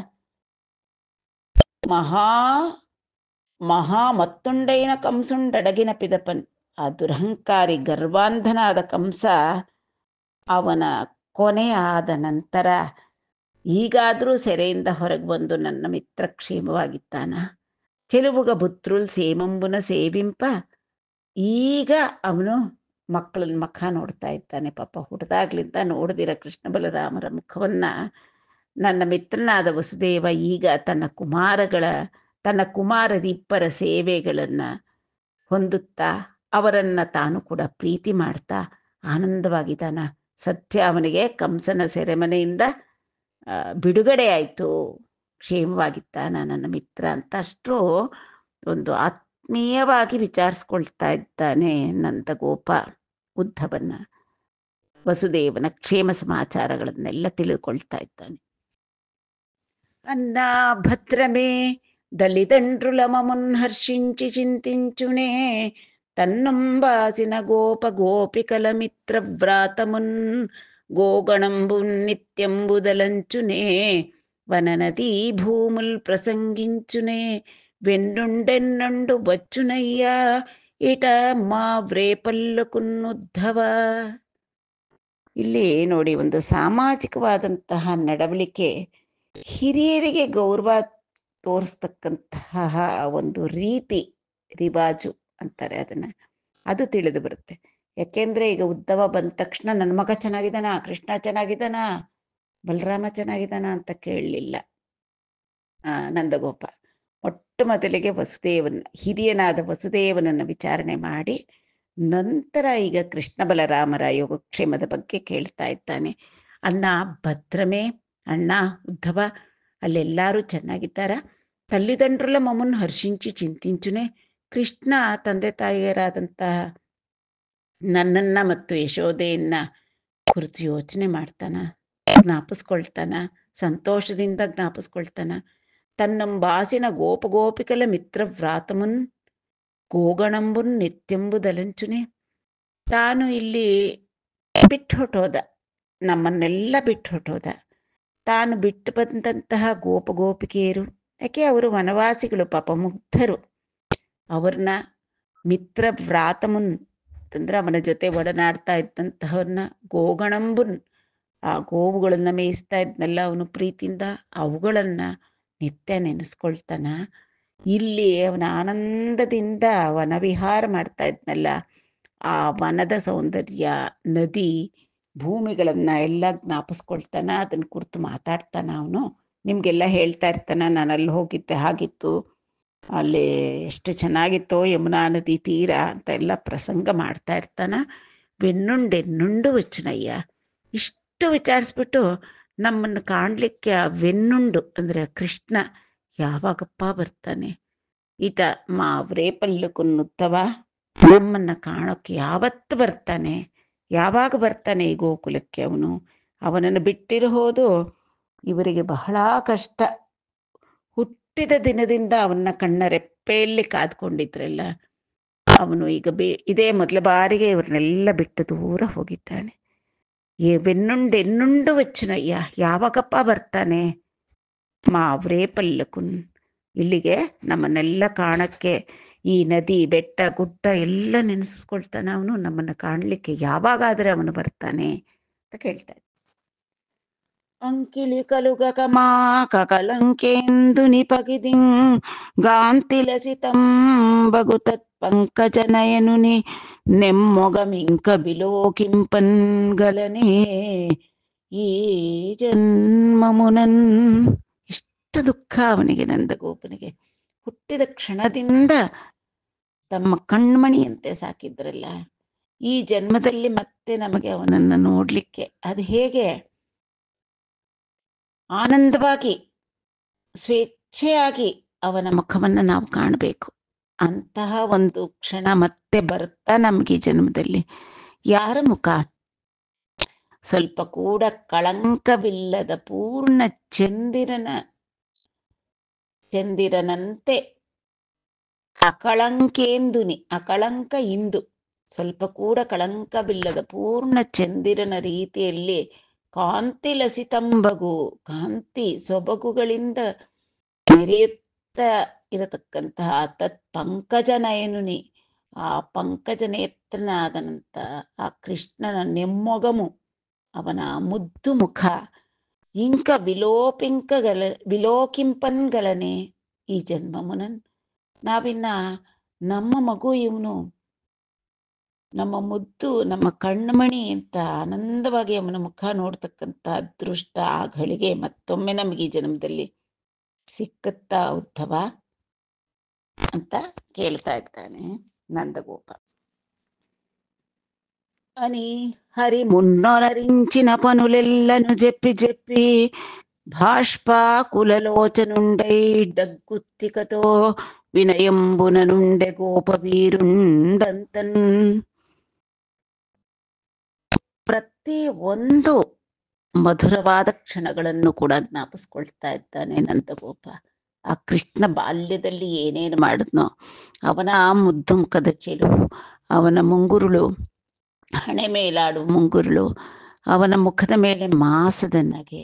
ಮಹಾ ಮತ್ತುಂಡೈನ ಕಂಸುಂಡಡಗಿನ ಪಿದಪನ್, ಆ ದುರಹಂಕಾರಿ ಗರ್ವಾಂಧನಾದ ಕಂಸ ಅವನ ಕೊನೆ ಆದ ನಂತರ ಈಗಾದರೂ ಸೆರೆಯಿಂದ ಹೊರಗೆ ಬಂದು ನನ್ನ ಮಿತ್ರ ಕ್ಷೇಮವಾಗಿದ್ದಾನ. ಕೆಲವುಗ ಬುತ್ರುಲ್ ಸೇಮಂಬುನ ಸೇವಿಂಪ, ಈಗ ಅವನು ಮಕ್ಕಳನ್ನ ಮುಖ ನೋಡ್ತಾ ಇದ್ದಾನೆ. ಪಾಪ ಹುಟ್ಟಿದಾಗ್ಲಿಂದ ನೋಡ್ದಿರ ಕೃಷ್ಣ ಬಲರಾಮರ ಮುಖವನ್ನ ನನ್ನ ಮಿತ್ರನಾದ ವಸುದೇವ ಈಗ ತನ್ನ ಕುಮಾರರಿಬ್ಬರ ಸೇವೆಗಳನ್ನು ಹೊಂದುತ್ತಾ ಅವರನ್ನು ತಾನು ಕೂಡ ಪ್ರೀತಿ ಮಾಡ್ತಾ ಆನಂದವಾಗಿದ್ದಾನ. ಸತ್ಯ ಅವನಿಗೆ ಕಂಸನ ಸೆರೆಮನೆಯಿಂದ ಬಿಡುಗಡೆ ಆಯಿತು, ಕ್ಷೇಮವಾಗಿದ್ದಾನ ನನ್ನ ಮಿತ್ರ ಅಂತ ಅಷ್ಟು ಒಂದು ಆತ್ಮೀಯವಾಗಿ ವಿಚಾರಿಸ್ಕೊಳ್ತಾ ಇದ್ದಾನೆ ನಂದಗೋಪ ಉದ್ಧವನ. ವಸುದೇವನ ಕ್ಷೇಮ ಸಮಾಚಾರಗಳನ್ನೆಲ್ಲ ತಿಳಿದುಕೊಳ್ತಾ ಇದ್ದಾನೆ. అన్నా భద్రమే దళిదండ్రుల మమున్ హర్షించి చింతించునే తన్నంబాసిన గోప గోపికల మిత్ర వ్రాతమున్ గోగణంబు నిత్యంబుదలంచునే వననదీ భూముల్ ప్రసంగించునే వెన్నుండెన్నుండు వచ్చునయ్యా ఇట మా ವ್ರೇಪಲ್ಲುಕುನ್ನುದ್ಧವ. ಇಲ್ಲಿ ನೋಡಿ, ಒಂದು ಸಾಮಾಜಿಕವಾದಂತಹ ನಡವಳಿಕೆ, ಹಿರಿಯರಿಗೆ ಗೌರವ ತೋರಿಸ್ತಕ್ಕಂತಹ ಒಂದು ರೀತಿ ರಿವಾಜು ಅಂತಾರೆ ಅದನ್ನ, ಅದು ತಿಳಿದು ಬರುತ್ತೆ. ಯಾಕೆಂದ್ರೆ ಈಗ ಉದ್ಧವ ಬಂದ ತಕ್ಷಣ ನನ್ನ ಮಗ ಚೆನ್ನಾಗಿದ್ದಾನ, ಕೃಷ್ಣ ಚೆನ್ನಾಗಿದ್ದಾನ, ಬಲರಾಮ ಚೆನ್ನಾಗಿದ್ದಾನ ಅಂತ ಕೇಳಲಿಲ್ಲ ನಂದಗೋಪ. ಮೊಟ್ಟ ಮೊದಲಿಗೆ ಹಿರಿಯನಾದ ವಸುದೇವನನ್ನು ವಿಚಾರಣೆ ಮಾಡಿ ನಂತರ ಈಗ ಕೃಷ್ಣ ಬಲರಾಮರ ಯೋಗಕ್ಷೇಮದ ಬಗ್ಗೆ ಕೇಳ್ತಾ ಇದ್ದಾನೆ. ಅಣ್ಣ ಭದ್ರಮೇ, ಅಣ್ಣ ಉದ್ಧವ ಅಲ್ಲೆಲ್ಲರೂ ಚೆನ್ನಾಗಿದ್ದಾರ? ತಲ್ಲಿದಂಡ್ರಲ್ಲ ಮಮ್ಮನ್ ಹರ್ಷಿಂಚಿ చింతించునే. ಕೃಷ್ಣ ತಂದೆ ತಾಯಿಯರಾದಂತಹ ನನ್ನನ್ನ ಮತ್ತು ಯಶೋದೆಯನ್ನ ಕುರಿತು ಯೋಚನೆ ಮಾಡ್ತಾನ, ಜ್ಞಾಪಿಸ್ಕೊಳ್ತಾನ, ಸಂತೋಷದಿಂದ ಜ್ಞಾಪಿಸ್ಕೊಳ್ತಾನ. ತನ್ನಂಬಾಸಿನ ಗೋಪಿಕಲ ಮಿತ್ರ ವ್ರಾತಮುನ್ ಗೋಗಣಂಬುನ್ ನಿತ್ಯಂಬುದಲಂಚುನೆ. ತಾನು ಇಲ್ಲಿ ಬಿಟ್ಟು ಹೊಟ್ಟೋದ, ನಮ್ಮನ್ನೆಲ್ಲ ಬಿಟ್ಟು ಹೊಟ್ಟೋದ. ತಾನು ಬಿಟ್ಟು ಬಂದಂತಹ ಗೋಪಿಕೆಯರು, ಯಾಕೆ ಅವರು ವನವಾಸಿಗಳು, ಪಾಪ ಮುಗ್ಧರು, ಅವ್ರನ್ನ ಮಿತ್ರ ವ್ರಾತಮುನ್ ಅಂತಂದ್ರೆ ಅವನ ಜೊತೆ ಒಡನಾಡ್ತಾ ಇದ್ದಂತಹವ್ರನ್ನ ಗೋಗಣಂಬುನ್, ಆ ಗೋವುಗಳನ್ನ ಮೇಯಿಸ್ತಾ ಇದ್ನಲ್ಲ ಅವನು ಪ್ರೀತಿಯಿಂದ, ಅವುಗಳನ್ನ ನಿತ್ಯ ನೆನೆಸ್ಕೊಳ್ತಾನ. ಇಲ್ಲಿ ಅವನ ಆನಂದದಿಂದ ವನವಿಹಾರ ಮಾಡ್ತಾ ಇದ್ನಲ್ಲ, ಆ ವನದ ಸೌಂದರ್ಯ, ನದಿ, ಭೂಮಿಗಳನ್ನ ಎಲ್ಲ ಜ್ಞಾಪಿಸ್ಕೊಳ್ತಾನ. ಅದನ್ನ ಕುರಿತು ಮಾತಾಡ್ತಾನ. ಅವನು ನಿಮ್ಗೆಲ್ಲ ಹೇಳ್ತಾ ಇರ್ತಾನ, ನಾನು ಅಲ್ಲಿ ಹೋಗಿದ್ದೆ, ಹಾಗಿತ್ತು, ಅಲ್ಲಿ ಎಷ್ಟು ಚೆನ್ನಾಗಿತ್ತೋ ಯಮುನಾ ನದಿ ತೀರ ಅಂತ ಎಲ್ಲ ಪ್ರಸಂಗ ಮಾಡ್ತಾ ಇರ್ತಾನ. ವೆನ್ನುಂಡೆನ್ನುಂಡು ವಚ್ಚುನಯ್ಯ, ಇಷ್ಟು ವಿಚಾರಿಸ್ಬಿಟ್ಟು ನಮ್ಮನ್ನು ಕಾಣಲಿಕ್ಕೆ ಆ ವೆನ್ನುಂಡು ಅಂದರೆ ಕೃಷ್ಣ ಯಾವಾಗಪ್ಪ ಬರ್ತಾನೆ, ಈಟ ಮಾ ವ್ರೇಪಲ್ಲುಕುನ್ನುತ್ತವ, ನಮ್ಮನ್ನ ಕಾಣೋಕ್ಕೆ ಯಾವತ್ತು ಬರ್ತಾನೆ, ಯಾವಾಗ ಬರ್ತಾನೆ ಈ ಗೋಕುಲಕ್ಕೆ ಅವನು. ಅವನನ್ನು ಬಿಟ್ಟಿರಬಹುದು ಇವರಿಗೆ ಬಹಳ ಕಷ್ಟ. ಹುಟ್ಟಿದ ದಿನದಿಂದ ಅವನ್ನ ಕಣ್ಣ ರೆಪ್ಪೆಯಲ್ಲಿ ಕಾದ್ಕೊಂಡಿದ್ರಲ್ಲ, ಅವನು ಈಗ ಇದೇ ಮೊದಲ ಬಾರಿಗೆ ಇವ್ರನ್ನೆಲ್ಲ ಬಿಟ್ಟು ದೂರ ಹೋಗಿದ್ದಾನೆ. ವೆನ್ನುಂಡು ವಚ್ಚುನಯ್ಯ, ಯಾವಾಗಪ್ಪ ಬರ್ತಾನೆ ಮಾ ವ್ರೇಪಲ್ಲುಕುನ್, ಇಲ್ಲಿಗೆ ನಮ್ಮನ್ನೆಲ್ಲ ಕಾಣಕ್ಕೆ, ಈ ನದಿ ಬೆಟ್ಟ ಗುಡ್ಡ ಎಲ್ಲ ನೆನೆಸ್ಕೊಳ್ತಾನೆ ಅವನು, ನಮ್ಮನ್ನು ಕಾಣಲಿಕ್ಕೆ ಯಾವಾಗಾದರೆ ಅವನು ಬರ್ತಾನೆ ಅಂತ ಕೇಳ್ತಾನೆ. ಅಂಕಿಲಿ ಕಲುಗಕ ಮಾಕ ಕಲಂಕೆಂದು ನಿಪಗಿದಿಂ ಗಾಂತಿಲಸಿತಂ ಬಗುತತ್ ಪಂಕಜನಯನುನಿ ನೆಮ್ಮೊಗಮಿಂಕ ಬಿಲೋಕಿಂಪನ್ ಗಲನೆ ಈ ಜನ್ಮಮುನನ್. ಎಷ್ಟು ದುಃಖ ಅವನಿಗೆ, ನಂದಗೋಪನಿಗೆ. ಹುಟ್ಟಿದ ಕ್ಷಣದಿಂದ ತಮ್ಮ ಕಣ್ಮಣಿಯಂತೆ ಸಾಕಿದ್ರಲ್ಲ, ಈ ಜನ್ಮದಲ್ಲಿ ಮತ್ತೆ ನಮಗೆ ಅವನನ್ನು ನೋಡ್ಲಿಕ್ಕೆ ಅದು ಹೇಗೆ ಆನಂದವಾಗಿ ಸ್ವೇಚ್ಛೆಯಾಗಿ ಅವನ ಮುಖವನ್ನು ನಾವು ಕಾಣಬೇಕು. ಅಂತಹ ಒಂದು ಕ್ಷಣ ಮತ್ತೆ ಬರುತ್ತಾ ನಮ್ಗೆ ಈ ಜನ್ಮದಲ್ಲಿ. ಯಾರ ಮುಖ? ಸ್ವಲ್ಪ ಕೂಡ ಕಳಂಕವಿಲ್ಲದ ಪೂರ್ಣ ಚಂದಿರನಂತೆ ಅಕಳಂಕೇಂದುನಿ, ಅಕಳಂಕ ಇಂದು, ಸ್ವಲ್ಪ ಕೂಡ ಕಳಂಕವಿಲ್ಲದ ಪೂರ್ಣ ಚಂದಿರನ ರೀತಿಯಲ್ಲಿ ಕಾಂತಿ ಲಸಿತಂಬಗು, ಕಾಂತಿ ಸೊಬಗುಗಳಿಂದ ಮೆರೆಯುತ್ತಾ ಇರತಕ್ಕಂತಹ ತತ್ ಪಂಕಜನಯನುನಿ, ಆ ಪಂಕಜ ನೇತ್ರನಾದನಂತ ಆ ಕೃಷ್ಣನ ನೆಮ್ಮೊಗಮು, ಅವನ ಮುದ್ದು ಮುಖ, ಇಂಕ ವಿಲೋಕಿಂಪನ್ಗಳನೆ ಈ ಜನ್ಮಮುನನ್. ನಾವಿನ್ನ ನಮ್ಮ ಮಗು ಇವನು, ನಮ್ಮ ಮುದ್ದು, ನಮ್ಮ ಕಣ್ಮಣಿ ಅಂತ ಆನಂದವಾಗಿ ಅವನ ಮುಖ ನೋಡ್ತಕ್ಕಂಥ ಅದೃಷ್ಟ ಆ ಘಳಿಗೆ ಮತ್ತೊಮ್ಮೆ ನಮಗೆ ಈ ಜನ್ಮದಲ್ಲಿ ಸಿಕ್ಕುತ್ತಾ ಉದ್ಧವ ಅಂತ ಕೇಳ್ತಾ ಇದ್ದಾನೆ ನಂದಗೋಪ. అని హరి మున్నొనరించిన పనులెల్లను జెప్పి జెప్పి బాష్పాకులలోచనుండై డగ్గుత్తికతో వినయంబున నుండె ಗೋಪವೀರುಂಡಂತನ್. ಪ್ರತಿ ಒಂದು ಮಧುರವಾದ ಕ್ಷಣಗಳನ್ನು ಕೂಡ ಜ್ಞಾಪಿಸ್ಕೊಳ್ತಾ ಇದ್ದಾನೆ ನಂದಗೋಪ. ಆ ಕೃಷ್ಣ ಬಾಲ್ಯದಲ್ಲಿ ಏನೇನು ಮಾಡಿದ್ನೋ, ಅವನ ಮುದ್ದು ಮುಖದ ಚೆಲುವು, ಅವನ ಮುಂಗುರುಳು, ಹಣೆ ಮೇಲಾಡು ಮುಂಗುರುಳು, ಅವನ ಮುಖದ ಮೇಲೆ ಮಾಸದ ನಗೆ,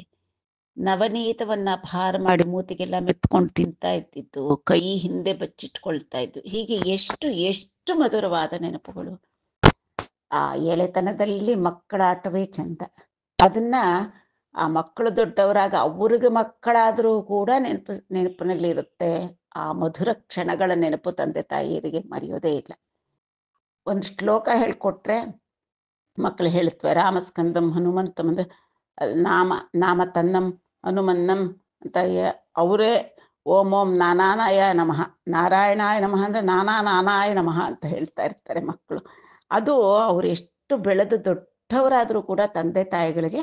ನವನೀತವನ್ನ ಭಾರ ಮಾಡಿ ಮೂತಿಗೆಲ್ಲ ಮೆತ್ಕೊಂಡು ತಿಂತಾ ಇದ್ದಿದ್ದು, ಕೈ ಹಿಂದೆ ಬಚ್ಚಿಟ್ಕೊಳ್ತಾ ಇದ್ದು, ಹೀಗೆ ಎಷ್ಟು ಎಷ್ಟು ಮಧುರವಾದ ನೆನಪುಗಳು. ಆ ಎಳೆತನದಲ್ಲಿ ಮಕ್ಕಳ ಆಟವೇ ಚಂದ. ಅದನ್ನ ಆ ಮಕ್ಕಳು ದೊಡ್ಡವರಾಗ ಅವ್ರಿಗೆ ಮಕ್ಕಳಾದರೂ ಕೂಡ ನೆನಪಿನಲ್ಲಿ ಇರುತ್ತೆ. ಆ ಮಧುರ ಕ್ಷಣಗಳ ನೆನಪು ತಂದೆ ತಾಯಿಯರಿಗೆ ಮರೆಯೋದೇ ಇಲ್ಲ. ಒಂದು ಶ್ಲೋಕ ಹೇಳ್ಕೊಟ್ರೆ ಮಕ್ಕಳು ಹೇಳುತ್ತವೆ, ರಾಮಸ್ಕಂದಂ ಹನುಮಂತಂ ಅಂದ್ರೆ ನಾಮ ತನ್ನಂ ಹನುಮನ್ನಂ ಅಂತ ಅವರೇ ಓಂ ಓಂ ನಾನಾಯ ನಮಃ, ನಾರಾಯಣಾಯ ನಮಃ ಅಂದ್ರೆ ನಾನಾಯ ನಮಃ ಅಂತ ಹೇಳ್ತಾ ಇರ್ತಾರೆ ಮಕ್ಕಳು. ಅದು ಅವ್ರು ಎಷ್ಟು ಬೆಳೆದು ದೊಡ್ಡವರಾದರೂ ಕೂಡ ತಂದೆ ತಾಯಿಗಳಿಗೆ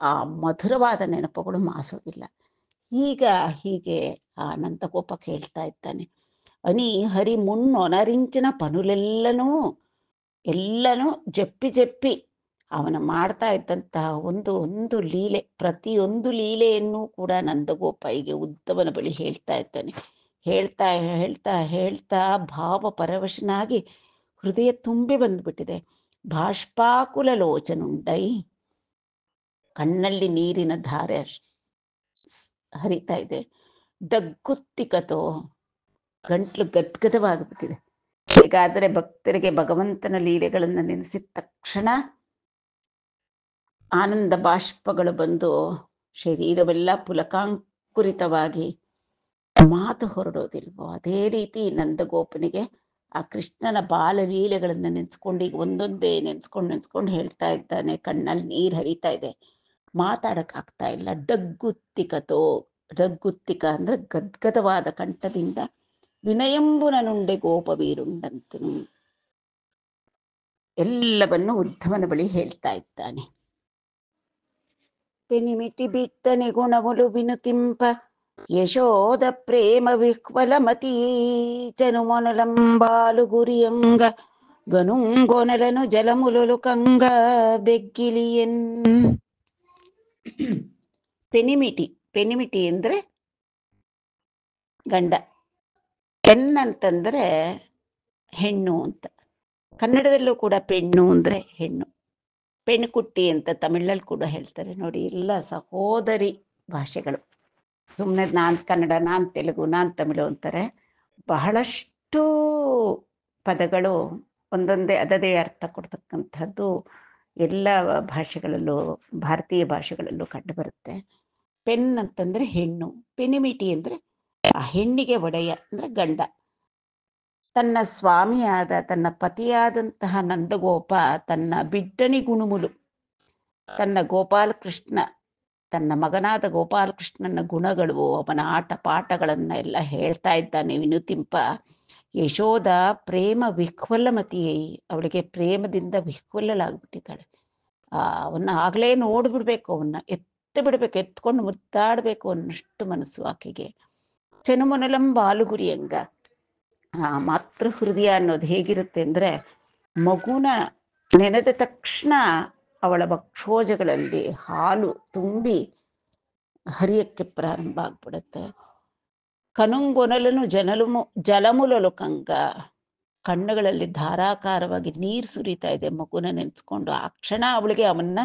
ಆ ಮಧುರವಾದ ನೆನಪುಗಳು ಮಾಸೋದಿಲ್ಲ. ಹೀಗೆ ಆ ನಂದಗೋಪ ಕೇಳ್ತಾ ಇದ್ದಾನೆ. ಅನಿ ಹರಿ ಮುನ್ನೊನರಿಂಚಿನ ಪನುಲೆಲ್ಲನೂ ಎಲ್ಲನೂ ಜಪ್ಪಿ ಜಪ್ಪಿ ಅವನ ಮಾಡ್ತಾ ಇದ್ದಂತಹ ಒಂದು ಲೀಲೆ, ಪ್ರತಿಯೊಂದು ಲೀಲೆಯನ್ನು ಕೂಡ ನಂದಗೋಪ ಹೀಗೆ ಉದ್ದವನ ಬಳಿ ಹೇಳ್ತಾ ಇದ್ದಾನೆ. ಹೇಳ್ತಾ ಹೇಳ್ತಾ ಹೇಳ್ತಾ ಭಾವ ಪರವಶನಾಗಿ ಹೃದಯ ತುಂಬಿ ಬಂದ್ಬಿಟ್ಟಿದೆ. ಬಾಷ್ಪಾಕುಲ ಲೋಚನುಂಡೈ, ಕಣ್ಣಲ್ಲಿ ನೀರಿನ ಧಾರೆ ಹರಿತಾ ಇದೆ. ಡಗ್ಗುತ್ತಿಕತೋ, ಗಂಟ್ಲು ಗದ್ಗದವಾಗಿಬಿಟ್ಟಿದೆ. ಹೇಗಾದರೆ ಭಕ್ತರಿಗೆ ಭಗವಂತನ ಲೀಲೆಗಳನ್ನು ನೆನೆಸಿದ ತಕ್ಷಣ ಆನಂದ ಬಾಷ್ಪಗಳು ಬಂದು ಶರೀರವೆಲ್ಲ ಪುಲಕಾಂಕುರಿತವಾಗಿ ಮಾತು ಹೊರಡೋದಿಲ್ವೋ, ಅದೇ ರೀತಿ ನಂದಗೋಪನಿಗೆ ಆ ಕೃಷ್ಣನ ಬಾಲಲೀಲೆಗಳನ್ನು ನೆನೆಸ್ಕೊಂಡು ಈಗ ಒಂದೊಂದೇ ನೆನೆಸ್ಕೊಂಡು ಹೇಳ್ತಾ ಇದ್ದಾನೆ. ಕಣ್ಣಲ್ಲಿ ನೀರು ಹರಿತಾ ಇದೆ, ಮಾತಾಡಕ್ಕಾಗ್ತಾ ಇಲ್ಲ. ಡಗ್ಗುತ್ತಿಕತೋ, ಡಗ್ಗುತ್ತಿಕ ಅಂದ್ರೆ ಗದ್ಗದವಾದ ಕಂಠದಿಂದ ವಿನಯಂಬುನ ನುಂಡೆ ಗೋಪವೀರುಂಡಂತನು ಎಲ್ಲವನ್ನು ಉದ್ಧವನ ಬಳಿ ಹೇಳ್ತಾ ಇದ್ದಾನೆ. ಪೆನಿಮಿಟಿ ಬಿಟ್ಟನೆ ಗುಣములు ವಿನುತಿಂಪ ಯಶೋದ ಪ್ರೇಮ ವಿಹ್ವಲಮತೀ ಚನುಮೊನಲಂಬಾಲು ಗುರಿಯಂಗ ಗನುಂಗೊನಲನು ಜಲಮುಲುಕಂಗ ಬೆಗ್ಗಿಲಿಯನ್. ಪೆನಿಮಿಟಿ ಅಂದ್ರೆ ಗಂಡ, ಪೆನ್ ಅಂತಂದ್ರೆ ಹೆಣ್ಣು ಅಂತ. ಕನ್ನಡದಲ್ಲೂ ಕೂಡ ಪೆಣ್ಣು ಅಂದ್ರೆ ಹೆಣ್ಣು, ಪೆಣ್ಕುಟ್ಟಿ ಅಂತ ತಮಿಳಲ್ಲಿ ಕೂಡ ಹೇಳ್ತಾರೆ ನೋಡಿ. ಎಲ್ಲ ಸಹೋದರಿ ಭಾಷೆಗಳು. ಸುಮ್ಮನೆ ನಾನು ಕನ್ನಡ, ನಾನು ತೆಲುಗು, ನಾನು ತಮಿಳು ಅಂತಾರೆ. ಬಹಳಷ್ಟು ಪದಗಳು ಒಂದೊಂದೇ ಅದದೇ ಅರ್ಥ ಕೊಡ್ತಕ್ಕಂಥದ್ದು ಎಲ್ಲ ಭಾಷೆಗಳಲ್ಲೂ, ಭಾರತೀಯ ಭಾಷೆಗಳಲ್ಲೂ ಕಂಡು ಬರುತ್ತೆ. ಪೆನ್ ಅಂತಂದ್ರೆ ಹೆಣ್ಣು, ಪೆನಿಮಿಟಿ ಅಂದ್ರೆ ಆ ಹೆಣ್ಣಿಗೆ ಒಡೆಯ ಅಂದ್ರೆ ಗಂಡ. ತನ್ನ ಸ್ವಾಮಿಯಾದ, ತನ್ನ ಪತಿಯಾದಂತಹ ನಂದಗೋಪ ತನ್ನ ಬಿಡ್ಡಣಿ ಗುಣುಮುಲು, ತನ್ನ ಗೋಪಾಲಕೃಷ್ಣ, ತನ್ನ ಮಗನಾದ ಗೋಪಾಲಕೃಷ್ಣನ ಗುಣಗಳು, ಅವನ ಆಟ ಪಾಠಗಳನ್ನ ಎಲ್ಲ ಹೇಳ್ತಾ ಇದ್ದಾನೆ ವಿನುತಿಂಪ. ಯಶೋದ ಪ್ರೇಮ ವಿಹ್ವಲಮತಿಯೈ, ಅವಳಿಗೆ ಪ್ರೇಮದಿಂದ ವಿಹ್ವಲಳಾಗ್ಬಿಟ್ಟಿದ್ದಾಳೆ. ಅವನ್ನ ಆಗ್ಲೇ ನೋಡ್ಬಿಡ್ಬೇಕು, ಅವನ್ನ ಬಿಡ್ಬೇಕು, ಎತ್ಕೊಂಡು ಮುದ್ದಾಡ್ಬೇಕು ಅನ್ನಷ್ಟು ಮನಸ್ಸು ಆಕೆಗೆ. ಚನುಮೊನಲಂ ಬಾಲುಗುರಿಯಂಗ, ಆ ಮಾತೃ ಹೃದಯ ಅನ್ನೋದು ಹೇಗಿರುತ್ತೆ ಅಂದ್ರೆ, ಮಗುನ ನೆನೆದ ತಕ್ಷಣ ಅವಳ ವಕ್ಷೋಜಗಳಲ್ಲಿ ಹಾಲು ತುಂಬಿ ಹರಿಯಕ್ಕೆ ಪ್ರಾರಂಭ ಆಗ್ಬಿಡುತ್ತೆ. ಕನುಂಗೊನಲನು ಜಲಮುಲುಕಂಗ, ಕಣ್ಣುಗಳಲ್ಲಿ ಧಾರಾಕಾರವಾಗಿ ನೀರು ಸುರಿತಾ ಇದೆ ಮಗುನ ನೆನೆಸ್ಕೊಂಡು. ಆ ಕ್ಷಣ ಅವಳಿಗೆ ಅವನ್ನ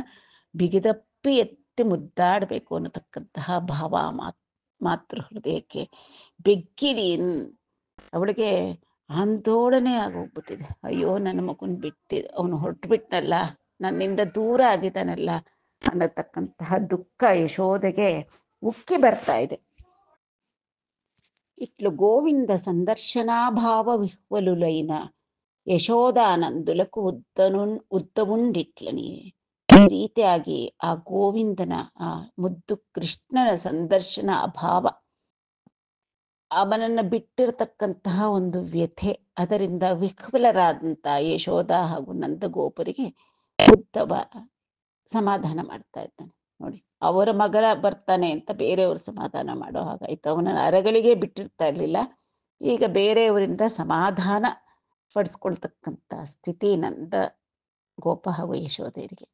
ಬಿಗಿದಪ್ಪಿ ಎತ್ತಿ ಮುದ್ದಾಡಬೇಕು ಅನ್ನತಕ್ಕಂತಹ ಭಾವ ಮಾತೃ ಹೃದಯಕ್ಕೆ. ಬೆಗ್ಗಿಲಿಯನ್, ಅವಳಿಗೆ ಆಂದೋಳನೆ ಆಗೋಗ್ಬಿಟ್ಟಿದೆ. ಅಯ್ಯೋ ನನ್ನ ಮಗುನ್ ಅವನು ಹೊರಟು ಬಿಟ್ನಲ್ಲ, ನನ್ನಿಂದ ದೂರ ಆಗಿದ್ದಾನಲ್ಲ ಅನ್ನತಕ್ಕಂತಹ ದುಃಖ ಯಶೋದೆಗೆ ಉಕ್ಕಿ ಬರ್ತಾ ಇದೆ. ಇಟ್ಲು ಗೋವಿಂದ ಸಂದರ್ಶನಾಭಾವ ವಿಹ್ವಲುಲೈನ ಯಶೋದಾನಂದುలకు ಉದ್ದವುಂಡಿಟ್ಲನಿ. ಈ ರೀತಿಯಾಗಿ ಆ ಗೋವಿಂದನ ಆ ಮುದ್ದು ಕೃಷ್ಣನ ಸಂದರ್ಶನ ಅಭಾವ, ಅವನನ್ನು ಬಿಟ್ಟಿರತಕ್ಕಂತಹ ಒಂದು ವ್ಯಥೆ, ಅದರಿಂದ ವಿಹ್ವಲರಾದಂಥ ಯಶೋಧ ಹಾಗೂ ನಂದಗೋಪರಿಗೆ ಉದ್ದವ ಸಮಾಧಾನ ಮಾಡ್ತಾ ಇದ್ದಾನೆ. ನೋಡಿ, ಅವರ ಮಗಳ ಬರ್ತಾನೆ ಅಂತ ಬೇರೆಯವರು ಸಮಾಧಾನ ಮಾಡೋ ಹಾಗಾಯ್ತು. ಅವನ ಅರಗಳಿಗೆ ಬಿಟ್ಟಿರ್ತಾ ಇರಲಿಲ್ಲ, ಈಗ ಬೇರೆಯವರಿಂದ ಸಮಾಧಾನ ಪಡಿಸ್ಕೊಳ್ತಕ್ಕಂಥ ಸ್ಥಿತಿ ನಂದ ಗೋಪ ಹಾಗೂ ಯಶೋಧೆಯರಿಗೆ.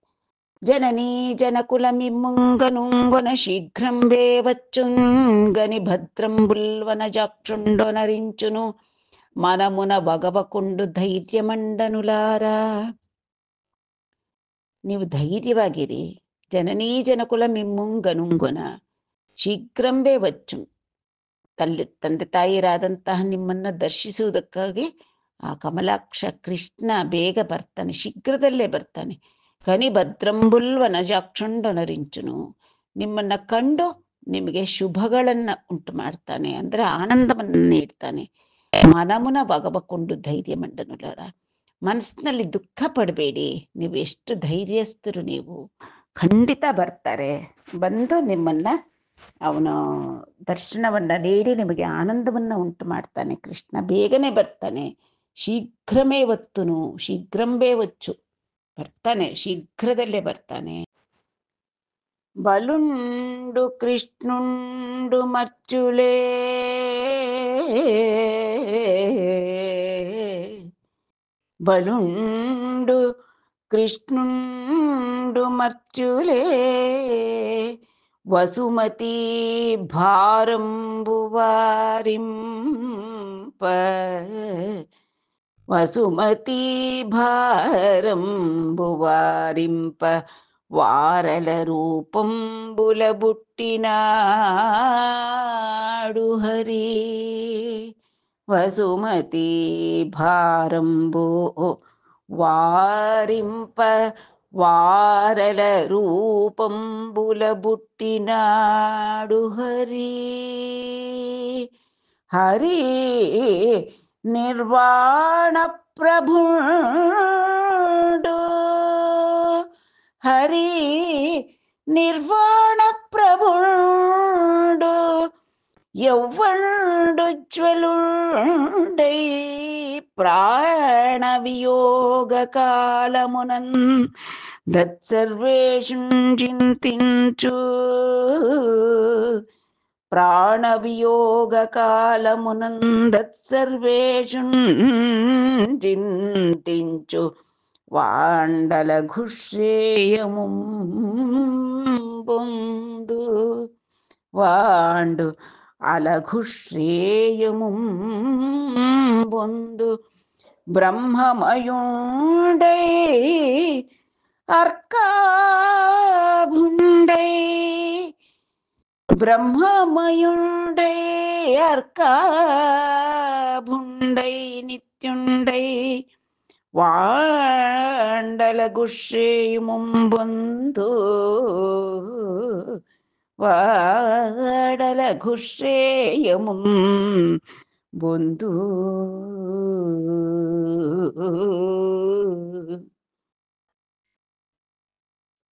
ಜನನೀ ಜನಕುಲಮಿಮ್ಮುಂಗನುಂಗೊನ ಶೀಘ್ರಂ వేవచ్చుంగని భద్రంబుల్వన జాక్షుండొనరించును మనమున వగవకుంಡು ಧೈರ್ಯಮಂಡನುಲಾರ. ನೀವು ಧೈರ್ಯವಾಗಿರಿ. ಜನನೀ ಜನಕುಲಮಿಮ್ಮುಂಗನುಂಗೊನ ಶೀಘ್ರಂಬೇ వచ్చు. ತಂದೆ ತಾಯಿರಾದಂತಹ ನಿಮ್ಮನ್ನ ದರ್ಶಿಸುವುದಕ್ಕಾಗಿ ಆ ಕಮಲಾಕ್ಷ ಕೃಷ್ಣ ಬೇಗ ಬರ್ತಾನೆ, ಶೀಘ್ರದಲ್ಲೇ ಬರ್ತಾನೆ. ಕನಿಭದ್ರಂಬುಲ್ವನ ಜಾಕ್ಷುಂಡೊನರಿಂಚುನು, ನಿಮ್ಮನ್ನ ಕಂಡು ನಿಮಗೆ ಶುಭಗಳನ್ನ ಉಂಟು ಮಾಡ್ತಾನೆ, ಅಂದ್ರೆ ಆನಂದವನ್ನು ನೀಡ್ತಾನೆ. ಮನಮುನ ಬಗಬಕೊಂಡು ಧೈರ್ಯ ಮಂಡನುಲಾರ, ಮನಸ್ಸಿನಲ್ಲಿ ದುಃಖ ಪಡಬೇಡಿ, ನೀವು ಎಷ್ಟು ಧೈರ್ಯಸ್ಥರು, ನೀವು ಖಂಡಿತ ಬರ್ತಾರೆ. ಬಂದು ನಿಮ್ಮನ್ನ ಅವನು ದರ್ಶನವನ್ನ ನೀಡಿ ನಿಮಗೆ ಆನಂದವನ್ನ ಉಂಟು ಮಾಡ್ತಾನೆ. ಕೃಷ್ಣ ಬೇಗನೆ ಬರ್ತಾನೆ. ಶೀಘ್ರಮೇ ವತ್ತುನು, ಶೀಘ್ರಂಬೇ వచ్చు, ಬರ್ತಾನೆ, ಶೀಘ್ರದಲ್ಲೇ ಬರ್ತಾನೆ. ಬಲುಂಡು ಕೃಷ್ಣುಂಡು ಮರ್ಚುಲೇ, ಬಲುಂಡು ಕೃಷ್ಣುಂಡು ಮರ್ಚುಲೇ, ವಸುಮತಿ ಭಾರಂಬುವಾರಿಂಪ, ವಸುಮತಿ ಭಾರಂಬುವಾರಿಂಪ, ವಾರಲ ರೂಪಂಬುಲ ಬುಟ್ಟಿನಾಡು ಹರಿ. ವಸುಮತಿ ಭಾರಂಬು ವಾರಿಂಪ, ವಾರಲ ರೂಪಂಬುಲ ಬುಟ್ಟಿನಾಡು ಹರಿ. ಹರಿ ನಿರ್ವಾಣ ಪ್ರಭುಂಡು, ಹರಿ ನಿರ್ವಾಣ ಪ್ರಭುಂಡು, యవ్వణుజ్వలుండై ప్రాణవియోగ కాలమునన్ దత్సర్వేషుం చింతించు, ప్రాణవియోగ కాలమునన్ దత్సర్వేషుం చింతించు, వాండల ఘుశ్రేయము బొందు, వాండు అలఘుశ్రేయము బొందు, బ్రహ్మమయుండై అర్కాభుండై, బ్రహ్మమయుండై అర్కాభుండై నిత్యుండై, వాండలఘుశ్రేయము బొందు, వాడల ఘుశ్రేయము బొందు.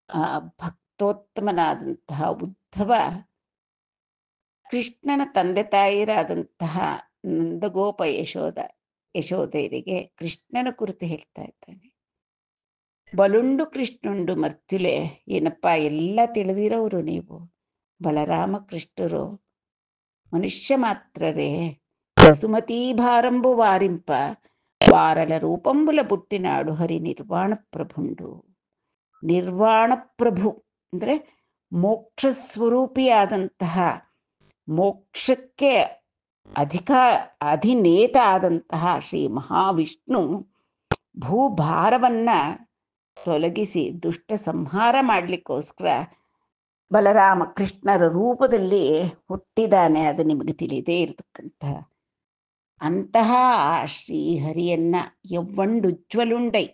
ಆ ಭಕ್ತೋತ್ತಮನಾದಂತಹ ಉದ್ಧವ ಕೃಷ್ಣನ ತಂದೆ ತಾಯಿರಾದಂತಹ ನಂದಗೋಪ ಯಶೋಧೆಯರಿಗೆ ಕೃಷ್ಣನ ಕುರಿತು ಹೇಳ್ತಾ ಇದ್ದಾನೆ. ಬಲುಂಡು ಕೃಷ್ಣುಂಡು ಮರ್ತಿಲೆ, ಏನಪ್ಪಾ ಎಲ್ಲ ತಿಳಿದಿರೋರು ನೀವು. ಬಲರಾಮ ಕೃಷ್ಣರು ಮನುಷ್ಯ ಮಾತ್ರರೇ. ವಸುಮತಿ ಭಾರಂಬು ವಾರಿಂಪ, ವಾರಲ ರೂಪಂಬುಲ ಬುಟ್ಟಿನಾಡು ಹರಿ ನಿರ್ವಾಣ ಪ್ರಭುಂಡು. ನಿರ್ವಾಣ ಪ್ರಭು ಅಂದ್ರೆ ಮೋಕ್ಷ ಸ್ವರೂಪಿಯಾದಂತಹ, ಮೋಕ್ಷಕ್ಕೆ ಅಧಿನೇತ ಆದಂತಹ ಶ್ರೀ ಮಹಾವಿಷ್ಣು ಭೂಭಾರವನ್ನ ತೊಲಗಿಸಿ ದುಷ್ಟ ಸಂಹಾರ ಮಾಡಲಿಕ್ಕೋಸ್ಕರ ಬಲರಾಮ ಕೃಷ್ಣರ ರೂಪದಲ್ಲಿ ಹುಟ್ಟಿದಾನೆ. ಅದು ನಿಮಗೆ ತಿಳಿದೇ ಇರತಕ್ಕಂತಹ ಅಂತಹ ಆ ಶ್ರೀಹರಿಯನ್ನ ಯವ್ವಂಡುಜ್ವಲುಂಡೈ,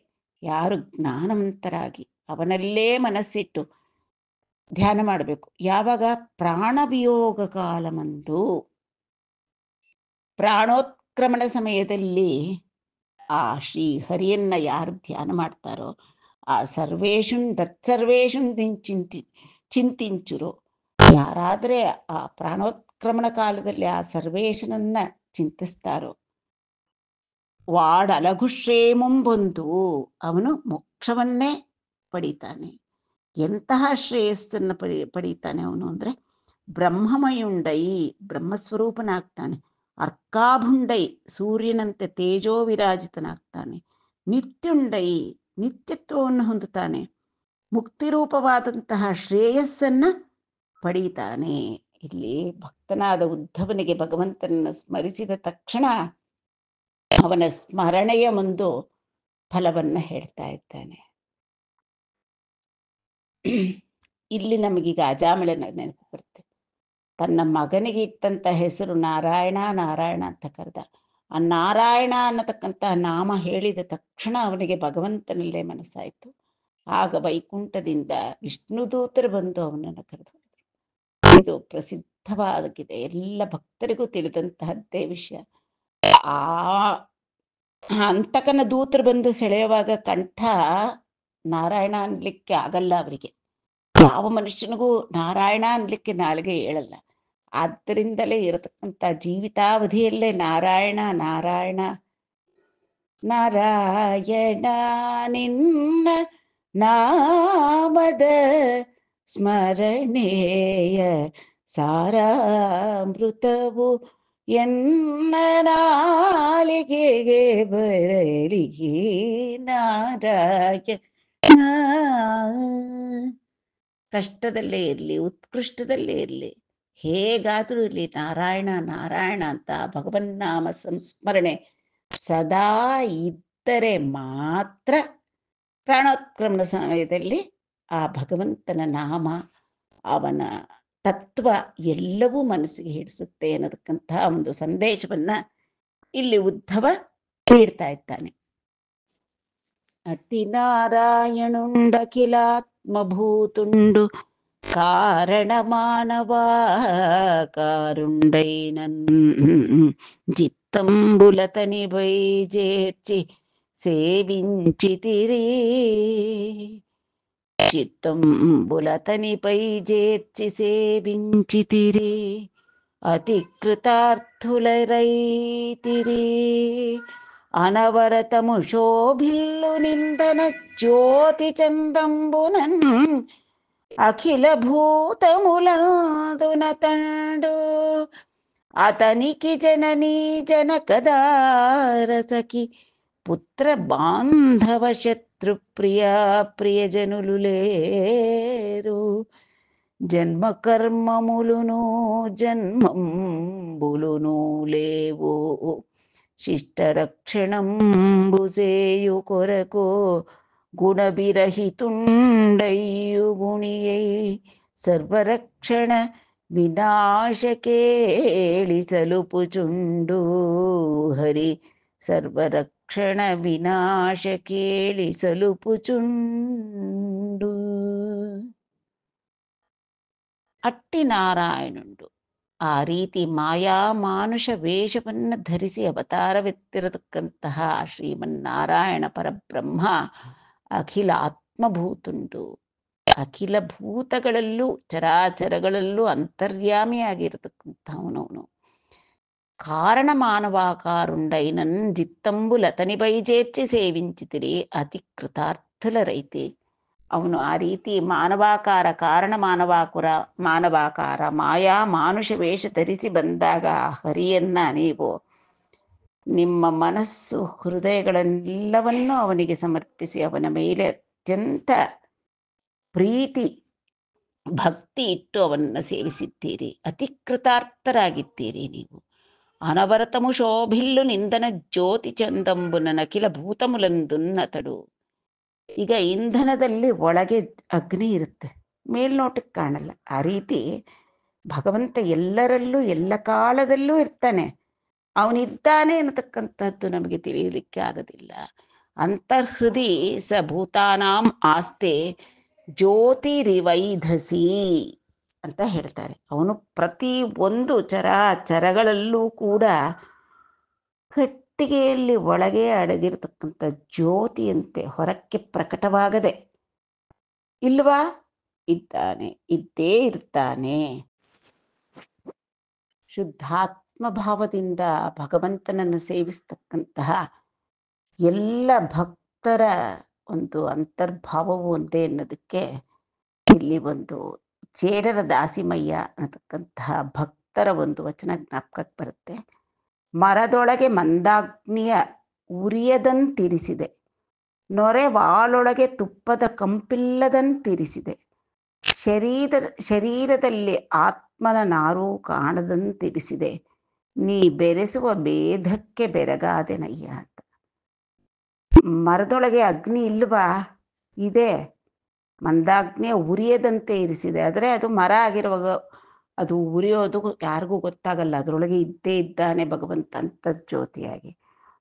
ಯಾರು ಜ್ಞಾನವಂತರಾಗಿ ಅವನಲ್ಲೇ ಮನಸ್ಸಿಟ್ಟು ಧ್ಯಾನ ಮಾಡಬೇಕು. ಯಾವಾಗ? ಪ್ರಾಣವಿಯೋಗ ಕಾಲಮಂದು, ಪ್ರಾಣೋತ್ಕ್ರಮಣ ಸಮಯದಲ್ಲಿ ಆ ಶ್ರೀ ಹರಿಯನ್ನ ಯಾರು ಧ್ಯಾನ ಮಾಡ್ತಾರೋ ಆ ಸರ್ವೇಶುನ್ ತತ್ಸರ್ವೇಶುನ್ ಚಿಂತಿಂಚುರು. ಯಾರಾದರೆ ಆ ಪ್ರಾಣೋತ್ಕ್ರಮಣ ಕಾಲದಲ್ಲಿ ಆ ಸರ್ವೇಶನನ್ನ ಚಿಂತಿಸ್ತಾರೋ ವಾಡಲಘುಶ್ರೇಮಂ ಬಂದು ಅವನು ಮೋಕ್ಷವನ್ನೇ ಪಡೀತಾನೆ. ಎಂತಹ ಶ್ರೇಯಸ್ಸನ್ನು ಪಡೀತಾನೆ ಅವನು ಅಂದರೆ ಬ್ರಹ್ಮಮಯುಂಡೈ, ಬ್ರಹ್ಮಸ್ವರೂಪನಾಗ್ತಾನೆ. ಅರ್ಕಾಭುಂಡೈ, ಸೂರ್ಯನಂತೆ ತೇಜೋ ವಿರಾಜಿತನಾಗ್ತಾನೆ. ನಿತ್ಯುಂಡೈ, ನಿತ್ಯತ್ವವನ್ನು ಹೊಂದುತ್ತಾನೆ. ಮುಕ್ತಿರೂಪವಾದಂತಹ ಶ್ರೇಯಸ್ಸನ್ನು ಪಡೀತಾನೆ. ಇಲ್ಲಿ ಭಕ್ತನಾದ ಉದ್ಧವನಿಗೆ ಭಗವಂತನನ್ನು ಸ್ಮರಿಸಿದ ತಕ್ಷಣ ಅವನ ಸ್ಮರಣೆಯ ಒಂದು ಫಲವನ್ನು ಹೇಳ್ತಾ ಇದ್ದಾನೆ. ಇಲ್ಲಿ ನಮಗೀಗ ಅಜಾಮಿಳನ ನೆನಪು ಬರುತ್ತೆ. ತನ್ನ ಮಗನಿಗೆ ಇಟ್ಟಂತ ಹೆಸರು ನಾರಾಯಣ ನಾರಾಯಣ ಅಂತ ಕರೆದ. ಆ ನಾರಾಯಣ ಅನ್ನತಕ್ಕಂಥ ನಾಮ ಹೇಳಿದ ತಕ್ಷಣ ಅವನಿಗೆ ಭಗವಂತನಲ್ಲೇ ಮನಸ್ಸಾಯಿತು. ಆಗ ವೈಕುಂಠದಿಂದ ವಿಷ್ಣು ದೂತರು ಬಂದು ಅವನನ್ನು ಕರೆದು. ಇದು ಪ್ರಸಿದ್ಧವಾಗಿದೆ, ಎಲ್ಲ ಭಕ್ತರಿಗೂ ತಿಳಿದಂತಹದ್ದೇ ವಿಷಯ. ಆ ಅಂತಕನ ದೂತರು ಬಂದು ಸೆಳೆಯುವಾಗ ಕಂಠ ನಾರಾಯಣ ಅನ್ಲಿಕ್ಕೆ ಆಗಲ್ಲ ಅವರಿಗೆ. ಯಾವ ಮನುಷ್ಯನಿಗೂ ನಾರಾಯಣ ಅನ್ಲಿಕ್ಕೆ ನಾಲಿಗೆ ಹೇಳಲ್ಲ. ಆದ್ದರಿಂದಲೇ ಇರತಕ್ಕಂಥ ಜೀವಿತಾವಧಿಯಲ್ಲೇ ನಾರಾಯಣ ನಾರಾಯಣ ನಾರಾಯಣ ನಿನ್ನ ನಾಮದ ಸ್ಮರಣೆಯ ಸಾರಾಮೃತವು ಎನ್ನ ನಾಲಿಗೆಗೆ ಬರಲಿ ನಾರಾಯಣ. ಕಷ್ಟದಲ್ಲೇ ಇರಲಿ, ಉತ್ಕೃಷ್ಟದಲ್ಲೇ ಇರಲಿ, ಹೇಗಾದರೂ ಇರಲಿ, ನಾರಾಯಣ ನಾರಾಯಣ ಅಂತ ಭಗವನ್ನಾಮ ಸಂಸ್ಮರಣೆ ಸದಾ ಇದ್ದರೆ ಮಾತ್ರ ಪ್ರಾಣೋತ್ಕ್ರಮಣ ಸಮಯದಲ್ಲಿ ಆ ಭಗವಂತನ ನಾಮ, ಅವನ ತತ್ವ ಎಲ್ಲವೂ ಮನಸ್ಸಿಗೆ ಹಿಡಿಸುತ್ತೆ ಅನ್ನೋದಕ್ಕಂತಹ ಒಂದು ಸಂದೇಶವನ್ನ ಇಲ್ಲಿ ಉದ್ಧವ ನೀಡ್ತಾ ಇದ್ದಾನೆ. ಅತಿ ನಾರಾಯಣುಂಡಖಿಲಾತ್ಮಭೂತುಂಡು ಕಾರಣ ಮಾನವ ಕಾರುಂಡೈನನ್ ಜಿತ್ತಂಬುಲತನಿ ಬೈಜೇರ್ಚಿ ಸೇವಿಂಚಿತಿರಿ. చిత్తంబులతనిపై చేర్చి సేవించితిరి అతికృతార్థులరైతిరి. అనవరతము శోభిల్లు నిందన జ్యోతి చందంబునన్ అఖిల భూతములందున తండు. అతనికి జననీ జనకదారసకి పుత్ర బాంధవ శత్రుప్రియ ప్రియజనులు లేరు. జన్మ కర్మములును జన్మంబులును లేవు. శిష్టరక్షణంబుసేయు కొరకు గుణవిరహితుండయ్యు గుణియై సర్వరక్షణ వినాశకేళి సలుపుచుండు హరి. ಸರ್ವರಕ್ಷಣ ವಿನಾಶ ಕೇಳಿ ಸಲುಪುಚುಂಡು. ಅಟ್ಟಿ ನಾರಾಯಣುಂಡು ಆ ರೀತಿ ಮಾಯಾ ಮಾನುಷ ವೇಷವನ್ನು ಧರಿಸಿ ಅವತಾರವೆತ್ತಿರತಕ್ಕಂತಹ ಶ್ರೀಮನ್ನಾರಾಯಣ ಪರಬ್ರಹ್ಮ ಅಖಿಲ ಆತ್ಮಭೂತುಂಡು. ಅಖಿಲ ಭೂತಗಳಲ್ಲೂ ಚರಾಚರಗಳಲ್ಲೂ ಅಂತರ್ಯಾಮಿಯಾಗಿರತಕ್ಕಂಥವನವನು. ಕಾರಣ ಮಾನವಾಕಾರುಂಡೈನನ್ ಜಿತ್ತಂಬುಲತನಿಪೈ ಜೇರ್ಚಿ ಸೇವಿಂಚಿತಿರಿ ಅತಿ ಕೃತಾರ್ಥುಲರೈತಿ. ಅವನು ಆ ರೀತಿ ಮಾನವಾಕಾರ, ಕಾರಣ ಮಾನವಾಕಾರ ಮಾಯಾ ಮಾನುಷ ವೇಷ ಧರಿಸಿ ಬಂದಾಗ ಹರಿಯನ್ನ ನೀವು ನಿಮ್ಮ ಮನಸ್ಸು ಹೃದಯಗಳೆಲ್ಲವನ್ನೂ ಅವನಿಗೆ ಸಮರ್ಪಿಸಿ ಅವನ ಮೇಲೆ ಅತ್ಯಂತ ಪ್ರೀತಿ ಭಕ್ತಿ ಇಟ್ಟು ಅವನನ್ನು ಸೇವಿಸಿದ್ದೀರಿ. ಅತಿ ಕೃತಾರ್ಥರಾಗಿದ್ದೀರಿ ನೀವು. అనవరతము శోభిల్లు నిందన ಜ್ಯೋತಿ ಚಂದಂಬುನ ನಕಿಲ ಭೂತಮುಲಂದುನ್ನತಡು. ಈಗ ಇಂಧನದಲ್ಲಿ ಒಳಗೆ ಅಗ್ನಿ ಇರುತ್ತೆ, ಮೇಲ್ನೋಟಕ್ಕೆ ಕಾಣಲ್ಲ. ಆ ರೀತಿ ಭಗವಂತ ಎಲ್ಲರಲ್ಲೂ ಎಲ್ಲ ಕಾಲದಲ್ಲೂ ಇರ್ತಾನೆ. ಅವನಿದ್ದಾನೆ ಅನ್ನತಕ್ಕಂಥದ್ದು ನಮಗೆ ತಿಳಿಯಲಿಕ್ಕೆ ಆಗೋದಿಲ್ಲ. ಅಂತರ್ಹೃದಿ ಸ ಭೂತಾನಾಂ ಆಸ್ತೆ ಜ್ಯೋತಿರಿವೈಧಸಿ ಅಂತ ಹೇಳ್ತಾರೆ. ಅವನು ಪ್ರತಿ ಒಂದು ಚರಾಚರಗಳಲ್ಲೂ ಕೂಡ ಪೆಟ್ಟಿಗೆಯಲ್ಲಿ ಒಳಗೆ ಅಡಗಿರತಕ್ಕಂಥ ಜ್ಯೋತಿಯಂತೆ ಹೊರಕ್ಕೆ ಪ್ರಕಟವಾಗದೆ ಇಲ್ವಾ? ಇದ್ದಾನೆ, ಇದ್ದೇ ಇರ್ತಾನೆ. ಶುದ್ಧಾತ್ಮ ಭಾವದಿಂದ ಭಗವಂತನನ್ನು ಸೇವಿಸ್ತಕ್ಕಂತಹ ಎಲ್ಲ ಭಕ್ತರ ಒಂದು ಅಂತರ್ಭಾವವು ಒಂದೇ ಅನ್ನೋದಕ್ಕೆ ಇಲ್ಲಿ ಒಂದು ಚೇಡರ ದಾಸಿಮಯ್ಯ ಅನ್ನತಕ್ಕಂತಹ ಭಕ್ತರ ಒಂದು ವಚನ ಜ್ಞಾಪಕಕ್ಕೆ ಬರುತ್ತೆ. ಮರದೊಳಗೆ ಮಂದಾಗ್ನಿಯ ಉರಿಯದಂತಿರಿಸಿದೆ, ನೊರೆ ವಾಳೊಳಗೆ ತುಪ್ಪದ ಕಂಪಿಲ್ಲದಂತಿರಿಸಿದೆ, ಶರೀರದಲ್ಲಿ ಆತ್ಮನ ನಾರೂ ಕಾಣದಂತಿರಿಸಿದೆ, ನೀ ಬೆರೆಸುವ ಭೇದಕ್ಕೆ ಬೆರಗಾದೆನಯ್ಯ ಅಂತ. ಮರದೊಳಗೆ ಅಗ್ನಿ ಇಲ್ವಾ? ಇದೆ. ಮಂದಾಗ್ನಿಯ ಉರಿಯದಂತೆ ಇರಿಸಿದೆ. ಆದರೆ ಅದು ಮರ ಆಗಿರುವಾಗ ಅದು ಉರಿಯೋದು ಯಾರಿಗೂ ಗೊತ್ತಾಗಲ್ಲ. ಅದರೊಳಗೆ ಇದ್ದೇ ಇದ್ದಾನೆ ಭಗವಂತ ಅಂತ ಜ್ಯೋತಿಯಾಗಿ.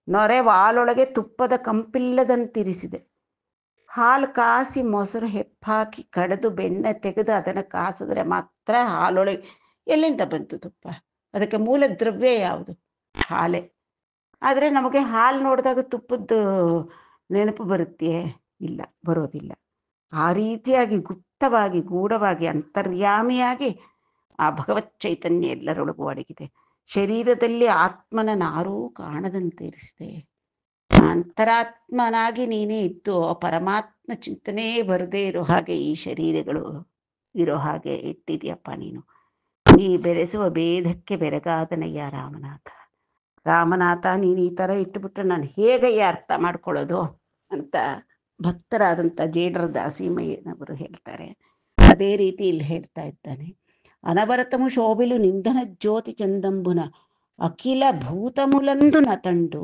ನೊರೆ ವಾಲೊಳಗೆ ತುಪ್ಪದ ಕಂಪಿಲ್ಲದಂತಿರಿಸಿದೆ. ಹಾಲು ಕಾಸಿ ಮೊಸರು ಹೆಪ್ಪಾಕಿ ಕಡೆದು ಬೆಣ್ಣೆ ತೆಗೆದು ಅದನ್ನು ಕಾಸಿದ್ರೆ ಮಾತ್ರ ಹಾಲೊಳಗೆ ಎಲ್ಲಿಂದ ಬಂತು ತುಪ್ಪ? ಅದಕ್ಕೆ ಮೂಲ ದ್ರವ್ಯ ಯಾವುದು? ಹಾಲೇ. ಆದರೆ ನಮಗೆ ಹಾಲು ನೋಡಿದಾಗ ತುಪ್ಪದ ನೆನಪು ಬರುತ್ತೆಯೇ? ಇಲ್ಲ, ಬರೋದಿಲ್ಲ. ಆ ರೀತಿಯಾಗಿ ಗುಪ್ತವಾಗಿ ಗೂಢವಾಗಿ ಅಂತರ್ಯಾಮಿಯಾಗಿ ಆ ಭಗವತ್ ಚೈತನ್ಯ ಎಲ್ಲರೊಳಗೂ ಅಡಗಿದೆ. ಶರೀರದಲ್ಲಿ ಆತ್ಮನ ನಾರೂ ಕಾಣದಂತೆ ಇರಿಸಿದೆ. ಅಂತರಾತ್ಮನಾಗಿ ನೀನೇ ಇದ್ದು ಪರಮಾತ್ಮ ಚಿಂತನೆ ಬರದೇ ಇರೋ ಹಾಗೆ ಈ ಶರೀರಗಳು ಇರೋ ಹಾಗೆ ಇಟ್ಟಿದೆಯಪ್ಪ ನೀನು. ನೀ ಬೆರೆಸುವ ಭೇದಕ್ಕೆ ಬೆರಗಾದನಯ್ಯ ರಾಮನಾಥ. ರಾಮನಾಥ, ನೀನು ಈ ಥರ ಇಟ್ಟುಬಿಟ್ರೆ ನಾನು ಹೇಗಯ್ಯ ಅರ್ಥ ಮಾಡ್ಕೊಳ್ಳೋದು ಅಂತ ಭಕ್ತರಾದಂಥ ಜೇಡರ ದಾಸಿಮಯ್ಯನವರು ಹೇಳ್ತಾರೆ. ಅದೇ ರೀತಿ ಇಲ್ಲಿ ಹೇಳ್ತಾ ಇದ್ದಾನೆ. ಅನವರತಮು ಶೋಭಿಲು ನಿಂದನ ಜ್ಯೋತಿ ಚಂದಂಬುನ ಅಖಿಲ ಭೂತಮುಲಂದು ನತಂಡು.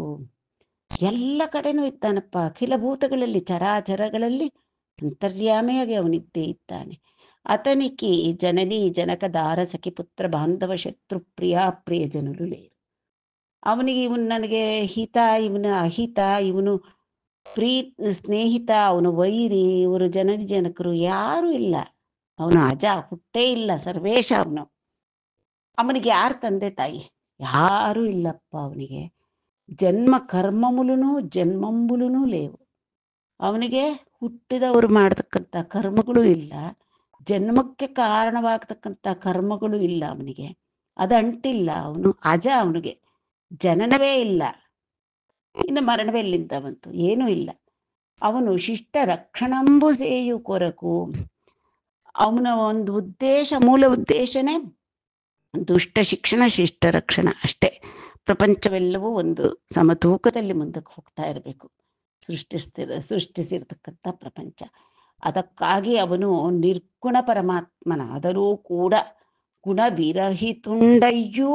ಎಲ್ಲ ಕಡೆನೂ ಇದ್ದಾನಪ್ಪ. ಅಖಿಲ ಭೂತಗಳಲ್ಲಿ ಚರಾಚರಗಳಲ್ಲಿ ಅಂತರ್ಯಾಮಿಯಾಗಿ ಅವನಿದ್ದೇ ಇದ್ದಾನೆ. ಅತನಿಕಿ ಜನನಿ ಜನಕ ದಾರ ಸಖಿ ಪುತ್ರ ಬಾಂಧವ ಶತ್ರು ಪ್ರಿಯ ಜನರು ಲೇರು. ಅವನಿಗೆ ಇವನು ನನಗೆ ಹಿತ, ಇವನು ಅಹಿತ, ಇವನು ಸ್ನೇಹಿತ, ಅವನು ವೈರಿ, ಇವರು ಜನನಿ ಜನಕರು ಯಾರೂ ಇಲ್ಲ. ಅವನು ಅಜ, ಹುಟ್ಟೇ ಇಲ್ಲ, ಸರ್ವೇಶ. ಅವನಿಗೆ ಯಾರು ತಂದೆ ತಾಯಿ? ಯಾರೂ ಇಲ್ಲಪ್ಪ ಅವನಿಗೆ. ಜನ್ಮ ಕರ್ಮಮುಲುನು ಜನ್ಮಂಬುಲುನು ಲೇವು. ಅವನಿಗೆ ಹುಟ್ಟಿದವರು ಮಾಡತಕ್ಕಂಥ ಕರ್ಮಗಳು ಇಲ್ಲ, ಜನ್ಮಕ್ಕೆ ಕಾರಣವಾಗತಕ್ಕಂಥ ಕರ್ಮಗಳು ಇಲ್ಲ ಅವನಿಗೆ. ಅದು ಅಂಟಿಲ್ಲ. ಅವನು ಅಜ, ಅವನಿಗೆ ಜನನವೇ ಇಲ್ಲ. ಇನ್ನು ಮರಣವೆಲ್ಲಿಂದ ಬಂತು? ಏನೂ ಇಲ್ಲ. ಅವನು ಶಿಷ್ಟ ರಕ್ಷಣಂಬು ಸೇಯು ಕೊರಕು. ಅವನ ಒಂದು ಉದ್ದೇಶ, ಮೂಲ ಉದ್ದೇಶನೇ ದುಷ್ಟ ಶಿಕ್ಷಣ, ಶಿಷ್ಟ ರಕ್ಷಣ ಅಷ್ಟೇ. ಪ್ರಪಂಚವೆಲ್ಲವೂ ಒಂದು ಸಮತೂಕದಲ್ಲಿ ಮುಂದಕ್ಕೆ ಹೋಗ್ತಾ ಇರಬೇಕು. ಸೃಷ್ಟಿಸಿರ್ತಕ್ಕಂಥ ಪ್ರಪಂಚ. ಅದಕ್ಕಾಗಿ ಅವನು ನಿರ್ಗುಣ ಪರಮಾತ್ಮನಾದರೂ ಕೂಡ ಗುಣವಿರಹಿತುಂಡಯ್ಯೂ.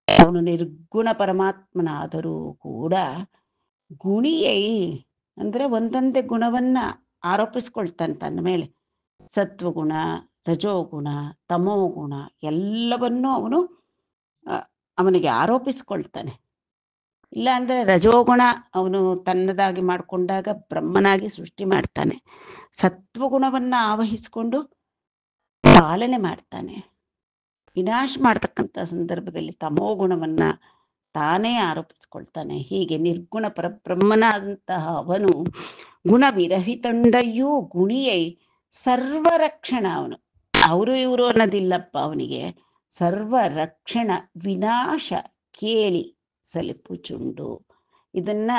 ಅವನು ನಿರ್ಗುಣ ಪರಮಾತ್ಮನಾದರೂ ಕೂಡ ಗುಣಿಯೈ ಅಂದರೆ ಒಂದೊಂದೇ ಗುಣವನ್ನ ಆರೋಪಿಸ್ಕೊಳ್ತಾನೆ ತನ್ನ ಮೇಲೆ. ಸತ್ವಗುಣ, ರಜೋಗುಣ, ತಮೋಗುಣ ಎಲ್ಲವನ್ನೂ ಅವನಿಗೆ ಆರೋಪಿಸ್ಕೊಳ್ತಾನೆ. ಇಲ್ಲ ಅಂದರೆ ರಜೋಗುಣ ಅವನು ತನ್ನದಾಗಿ ಮಾಡಿಕೊಂಡಾಗ ಬ್ರಹ್ಮನಾಗಿ ಸೃಷ್ಟಿ ಮಾಡ್ತಾನೆ. ಸತ್ವಗುಣವನ್ನು ಆವಹಿಸಿಕೊಂಡು ಪಾಲನೆ ಮಾಡ್ತಾನೆ. ವಿನಾಶ ಮಾಡ್ತಕ್ಕಂಥ ಸಂದರ್ಭದಲ್ಲಿ ತಮೋಗುಣವನ್ನು ತಾನೇ ಆರೋಪಿಸ್ಕೊಳ್ತಾನೆ. ಹೀಗೆ ನಿರ್ಗುಣ ಪರಬ್ರಹ್ಮನಾದಂತಹ ಅವನು ಗುಣವಿರಹಿತಂಡಯ್ಯೂ ಗುಣಿಯೈ ಸರ್ವರಕ್ಷಣ. ಅವನು ಅವರು ಇವರು ಅನ್ನೋದಿಲ್ಲಪ್ಪ. ಅವನಿಗೆ ಸರ್ವರಕ್ಷಣ ವಿನಾಶ ಕೇಳಿ ಸಲಿಪು ಚುಂಡು. ಇದನ್ನ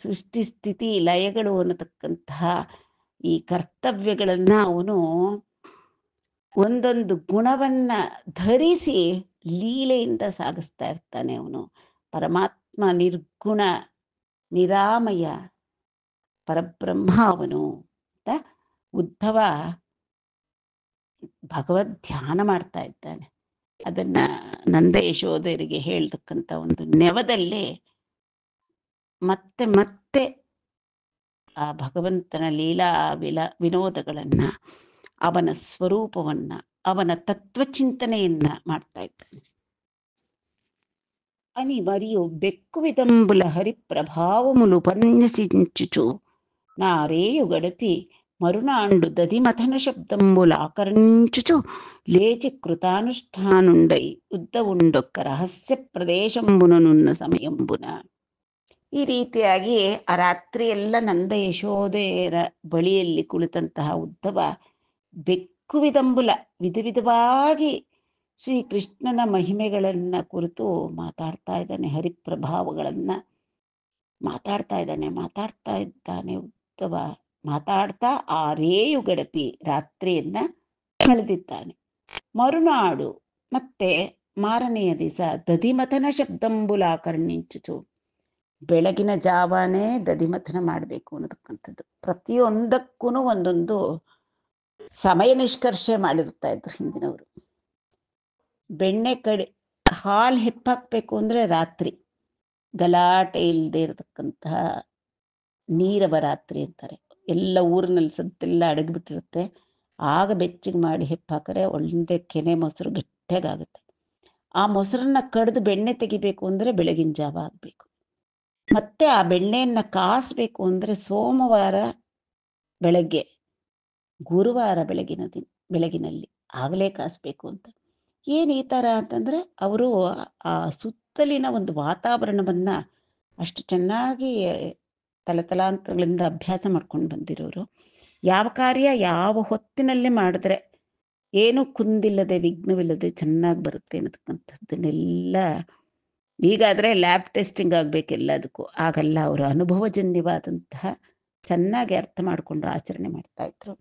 ಸೃಷ್ಟಿ ಸ್ಥಿತಿ ಲಯಗಳು ಅನ್ನತಕ್ಕಂತಹ ಈ ಕರ್ತವ್ಯಗಳನ್ನ ಅವನು ಒಂದೊಂದು ಗುಣವನ್ನ ಧರಿಸಿ ಲೀಲೆಯಿಂದ ಸಾಗಿಸ್ತಾ ಇರ್ತಾನೆ. ಅವನು ಪರಮಾತ್ಮ ನಿರ್ಗುಣ ನಿರಾಮಯ ಪರಬ್ರಹ್ಮ ಅವನು ಅಂತ ಉದ್ಧವ ಭಗವದ್ ಧ್ಯಾನ ಮಾಡ್ತಾ ಇದ್ದಾನೆ. ಅದನ್ನ ನಂದ ಯಶೋಧರಿಗೆ ಹೇಳ್ತಕ್ಕಂಥ ಒಂದು ನೆವದಲ್ಲಿ ಮತ್ತೆ ಮತ್ತೆ ಆ ಭಗವಂತನ ಲೀಲಾ ವಿನೋದಗಳನ್ನ, ಅವನ ಸ್ವರೂಪವನ್ನ, ಅವನ ತತ್ವಚಿಂತನೆಯನ್ನ ಮಾಡ್ತಾ ಇದ್ದಾನೆ. ಅನಿವರಿಯು ಬೆಕ್ಕುವಿದಂಬುಲ ಹರಿಪ್ರಭಾವములు ಪನ್ಯసించుచు నారేయు గడిపి మరునాండు దదిమథన శబ్దంబుల ఆకరించుచు లేచి కృతానుష్ఠానుండై ఉద్దవుండొక్క రహస్య ప్రదేశంబుననున్న సమయంబున. ಈ ರೀತಿಯಾಗಿ ಆ ರಾತ್ರಿ ಎಲ್ಲ ನಂದ ಯಶೋದೆಯರ ಬಳಿಯಲ್ಲಿ ಕುಳಿತಂತಹ ಉದ್ಧವ ಬೆಕ್ಕು ವಿದಂಬುಲ ವಿಧ ವಿಧವಾಗಿ ಶ್ರೀಕೃಷ್ಣನ ಮಹಿಮೆಗಳನ್ನ ಕುರಿತು ಮಾತಾಡ್ತಾ ಇದ್ದಾನೆ. ಹರಿಪ್ರಭಾವಗಳನ್ನ ಮಾತಾಡ್ತಾ ಇದ್ದಾನೆ ಉದ್ಧವ. ಮಾತಾಡ್ತಾ ಆ ರೇಯು ಗಡಪಿ ರಾತ್ರಿಯನ್ನ ಕಳೆದಿದ್ದಾನೆ. ಮರುನಾಡು ಮತ್ತೆ ಮಾರನೆಯ ದಿವಸ ದಧಿಮಥನ ಶಬ್ದಂಬುಲಾಕರ್ಣಿಂಚುಚು, ಬೆಳಗಿನ ಜಾವನೇ ದಧಿಮಥನ ಮಾಡಬೇಕು ಅನ್ನೋದಕ್ಕಂಥದ್ದು. ಪ್ರತಿಯೊಂದಕ್ಕೂ ಒಂದೊಂದು ಸಮಯ ನಿಷ್ಕರ್ಷೆ ಮಾಡಿರ್ತಾ ಇದ್ರು ಹಿಂದಿನವರು. ಬೆಣ್ಣೆ ಕಡೆ ಹಾಲು ಹೆಪ್ಪಾಕ್ಬೇಕು ಅಂದ್ರೆ ರಾತ್ರಿ, ಗಲಾಟೆ ಇಲ್ಲದೆ ಇರತಕ್ಕಂತಹ ನೀರವ ರಾತ್ರಿ ಅಂತಾರೆ. ಎಲ್ಲ ಊರಿನಲ್ಲಿ ಸದ್ದೆಲ್ಲ ಅಡಗಿಬಿಟ್ಟಿರುತ್ತೆ. ಆಗ ಬೆಚ್ಚಗೆ ಮಾಡಿ ಹೆಪ್ಪಾಕರೆ ಒಳ್ಳೆ ಕೆನೆ ಮೊಸರು ಗಟ್ಟಿಯಾಗುತ್ತೆ. ಆ ಮೊಸರನ್ನ ಕಡ್ದು ಬೆಣ್ಣೆ ತೆಗಿಬೇಕು ಅಂದರೆ ಬೆಳಗಿನ ಜಾವ ಆಗಬೇಕು. ಮತ್ತೆ ಆ ಬೆಣ್ಣೆಯನ್ನು ಕಾಸಬೇಕು ಅಂದರೆ ಸೋಮವಾರ ಬೆಳಗ್ಗೆ, ಗುರುವಾರ ಬೆಳಗಿನಲ್ಲಿ ಆಗಲೇ ಕಾಸಬೇಕು ಅಂತ. ಏನು ಈ ಥರ ಅಂತಂದರೆ ಅವರು ಆ ಸುತ್ತಲಿನ ಒಂದು ವಾತಾವರಣವನ್ನು ಅಷ್ಟು ಚೆನ್ನಾಗಿ ತಲತಲಾಂತರಗಳಿಂದ ಅಭ್ಯಾಸ ಮಾಡ್ಕೊಂಡು ಬಂದಿರೋರು. ಯಾವ ಕಾರ್ಯ ಯಾವ ಹೊತ್ತಿನಲ್ಲೇ ಮಾಡಿದ್ರೆ ಏನು ಕುಂದಿಲ್ಲದೆ ವಿಘ್ನವಿಲ್ಲದೆ ಚೆನ್ನಾಗಿ ಬರುತ್ತೆ ಅನ್ನತಕ್ಕಂಥದ್ದನ್ನೆಲ್ಲ ಈಗಾದರೆ ಲ್ಯಾಬ್ ಟೆಸ್ಟಿಂಗ್ ಆಗಬೇಕು ಎಲ್ಲದಕ್ಕೂ. ಆಗಲ್ಲ, ಅವರು ಅನುಭವಜನ್ಯವಾದಂತಹ ಚೆನ್ನಾಗಿ ಅರ್ಥ ಮಾಡಿಕೊಂಡು ಆಚರಣೆ ಮಾಡ್ತಾ ಇದ್ರು.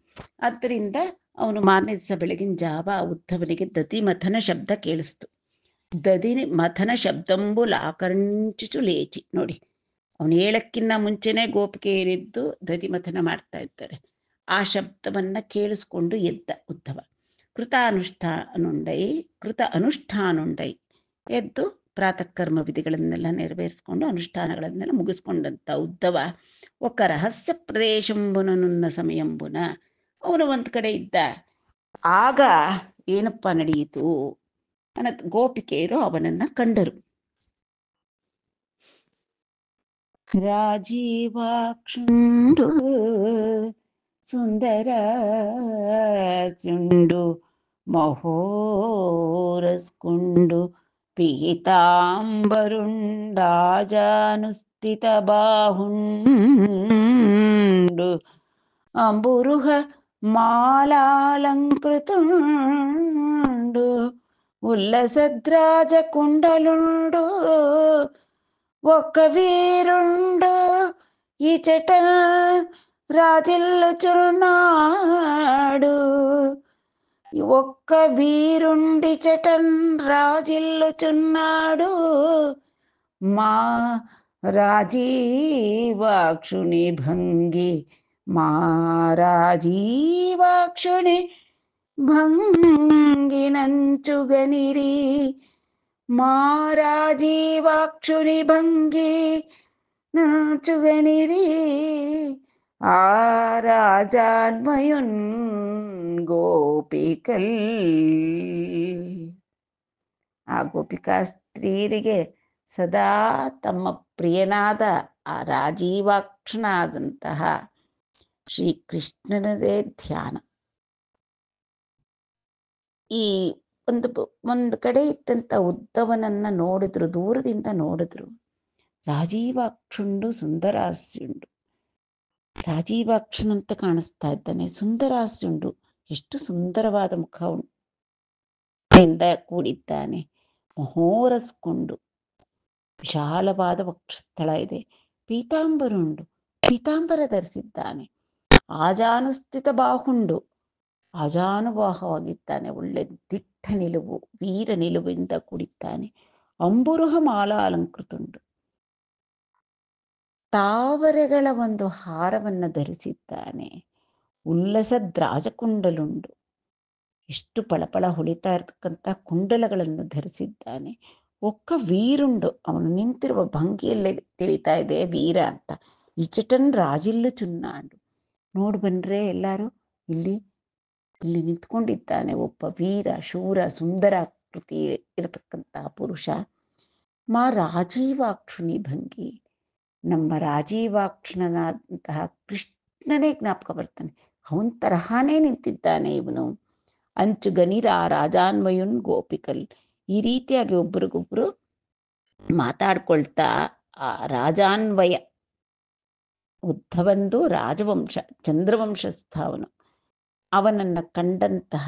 ಆದ್ದರಿಂದ ಅವನು ಮಾರನೇ ದಿವಸ ಬೆಳಗಿನ ಜಾವ ಉದ್ಧವನಿಗೆ ದಧಿಮಥನ ಶಬ್ದ ಕೇಳಿಸ್ತು. ದಧಿಮಥನ ಶಬ್ದಂಬುಲಾಕರ್ಣಿಂಚುಚು ಲೇಚಿ. ನೋಡಿ, ಅವನು ಹೇಳಕ್ಕಿನ್ನ ಮುಂಚೆನೇ ಗೋಪಿಕೆಯರಿದ್ದು ದಧಿಮಥನ ಮಾಡ್ತಾ ಇದ್ದಾರೆ. ಆ ಶಬ್ದವನ್ನ ಕೇಳಿಸ್ಕೊಂಡು ಎದ್ದ ಉದ್ಧವ. ಕೃತ ಅನುಷ್ಠಾನುಂಡೈ ಎದ್ದು ಪ್ರಾತಃ ಕರ್ಮ ವಿಧಿಗಳನ್ನೆಲ್ಲ ನೆರವೇರಿಸ್ಕೊಂಡು ಅನುಷ್ಠಾನಗಳನ್ನೆಲ್ಲ ಮುಗಿಸ್ಕೊಂಡಂತ ಉದ್ಧವ ಒಕ್ಕ ರಹಸ್ಯ ಪ್ರದೇಶಂಬುನನುನ್ನ ಸಮಯಂಬುನ, ಅವನು ಒಂದು ಕಡೆ ಇದ್ದ. ಆಗ ಏನಪ್ಪ ನಡೆಯಿತು ಗೋಪಿಕೆಯರು ಅವನನ್ನ ಕಂಡರು. ರಾಜೀವಾಕ್ಷುಂಡು ಸುಂದರ ಚುಂಡು ಮಹೋರಸ್ಕುಂಡು ಪೀತಾಂಬರುಂಡಾಜಾನುಸ್ಥಿತ ಬಾಹುಂಡು ಅಂಬುರುಹ ಮಾಲಾಲಂಕೃತುಂಡು ఉల్లసద్రాజ కుండలుండు ఒక్క వీరుండు ఇచట రాజిల్లుచున్నాడు. ఒక్క వీరుండి చటన్ రాజిల్లుచున్నాడు. మా రాజీవాక్షుని భంగి, మా రాజీవాక్షుని భంగినంచుగనిరి, మా రాజీవాక్షుని భంగి నంచుగనిరి. ఆ రాజాన్మయున్ ಗೋಪಿಕಲ್. ಆ ಗೋಪಿಕಾ ಸ್ತ್ರೀಯರಿಗೆ ಸದಾ ತಮ್ಮ ಪ್ರಿಯನಾದ ಆ ರಾಜೀವಾಕ್ಷನಾದಂತಹ ಶ್ರೀಕೃಷ್ಣನದೇ ಧ್ಯಾನ. ಈ ಒಂದು ಕಡೆ ಇದ್ದಂಥ ಉದ್ಧವನನ್ನ ನೋಡಿದ್ರು, ದೂರದಿಂದ ನೋಡಿದ್ರು. ರಾಜೀವಾಕ್ಷುಂಡು ಸುಂದರಾಸ್ಯುಂಡು, ರಾಜೀವಾಕ್ಷನಂತ ಕಾಣಿಸ್ತಾ ಇದ್ದಾನೆ. ಸುಂದರಾಸ್ಯುಂಡು, ಎಷ್ಟು ಸುಂದರವಾದ ಮುಖ ಇಂದ ಕೂಡಿದ್ದಾನೆ. ಮಹೋರಸ್ಕೊಂಡು, ವಿಶಾಲವಾದ ವಕ್ಷಸ್ಥಳ ಇದೆ. ಪೀತಾಂಬರುಂಡು, ಪೀತಾಂಬರ ಧರಿಸಿದ್ದಾನೆ. ಆಜಾನುಸ್ಥಿತ ಬಾಹುಂಡು, ಆಜಾನುಬಾಹವಾಗಿದ್ದಾನೆ. ಒಳ್ಳೆ ದಿಟ್ಟ ನಿಲುವು, ವೀರ ನಿಲುವಿಂದ ಕೂಡಿದ್ದಾನೆ. ಅಂಬುರುಹ ಮಾಲಾ ಅಲಂಕೃತುಂಡು, ತಾವರೆಗಳ ಒಂದು ಹಾರವನ್ನು ಧರಿಸಿದ್ದಾನೆ. ಉಲ್ಲಸದ್ರಾಜ ಕುಂಡಲುಂಡು, ಎಷ್ಟು ಪಳಪಳ ಹೊಳಿತಾ ಇರ್ತಕ್ಕಂಥ ಕುಂಡಲಗಳನ್ನು ಧರಿಸಿದ್ದಾನೆ. ಒಕ್ಕ ವೀರುಂಡು, ಅವನು ನಿಂತಿರುವ ಭಂಗಿಯಲ್ಲೇ ತಿಳಿತಾ ಇದೆ ವೀರ ಅಂತ. ಇಚಟನ್ ರಾಜಿಲ್ಲು ಚುನ್ನಾಂಡು, ನೋಡು ಬನ್ರೆ ಎಲ್ಲರೂ, ಇಲ್ಲಿ ನಿಂತ್ಕೊಂಡಿದ್ದಾನೆ ಒಬ್ಬ ವೀರ, ಶೂರ, ಸುಂದರ ಕೃತಿ ಇರತಕ್ಕಂತಹ ಪುರುಷ. ಮಾ ರಾಜೀವಾಕ್ಷುನಿ ಭಂಗಿ, ನಮ್ಮ ರಾಜೀವಾಕ್ಷನಾದಂತಹ ಕೃಷ್ಣನೇ ಜ್ಞಾಪಕ ಬರ್ತಾನೆ. ಅವನ ತರಹಾನೇ ನಿಂತಿದ್ದಾನೆ ಇವನು. ಅಂಚು ಗನಿರ ರಾಜಾನ್ಮಯುನ್ ಗೋಪಿಕಲ್. ಈ ರೀತಿಯಾಗಿ ಒಬ್ರಿಗೊಬ್ರು ಮಾತಾಡ್ಕೊಳ್ತಾ ಆ ರಾಜಾನ್ವಯ, ಉದ್ಧವಂದು ರಾಜವಂಶ, ಚಂದ್ರವಂಶಸ್ಥ ಅವನು. ಅವನನ್ನು ಕಂಡಂತಹ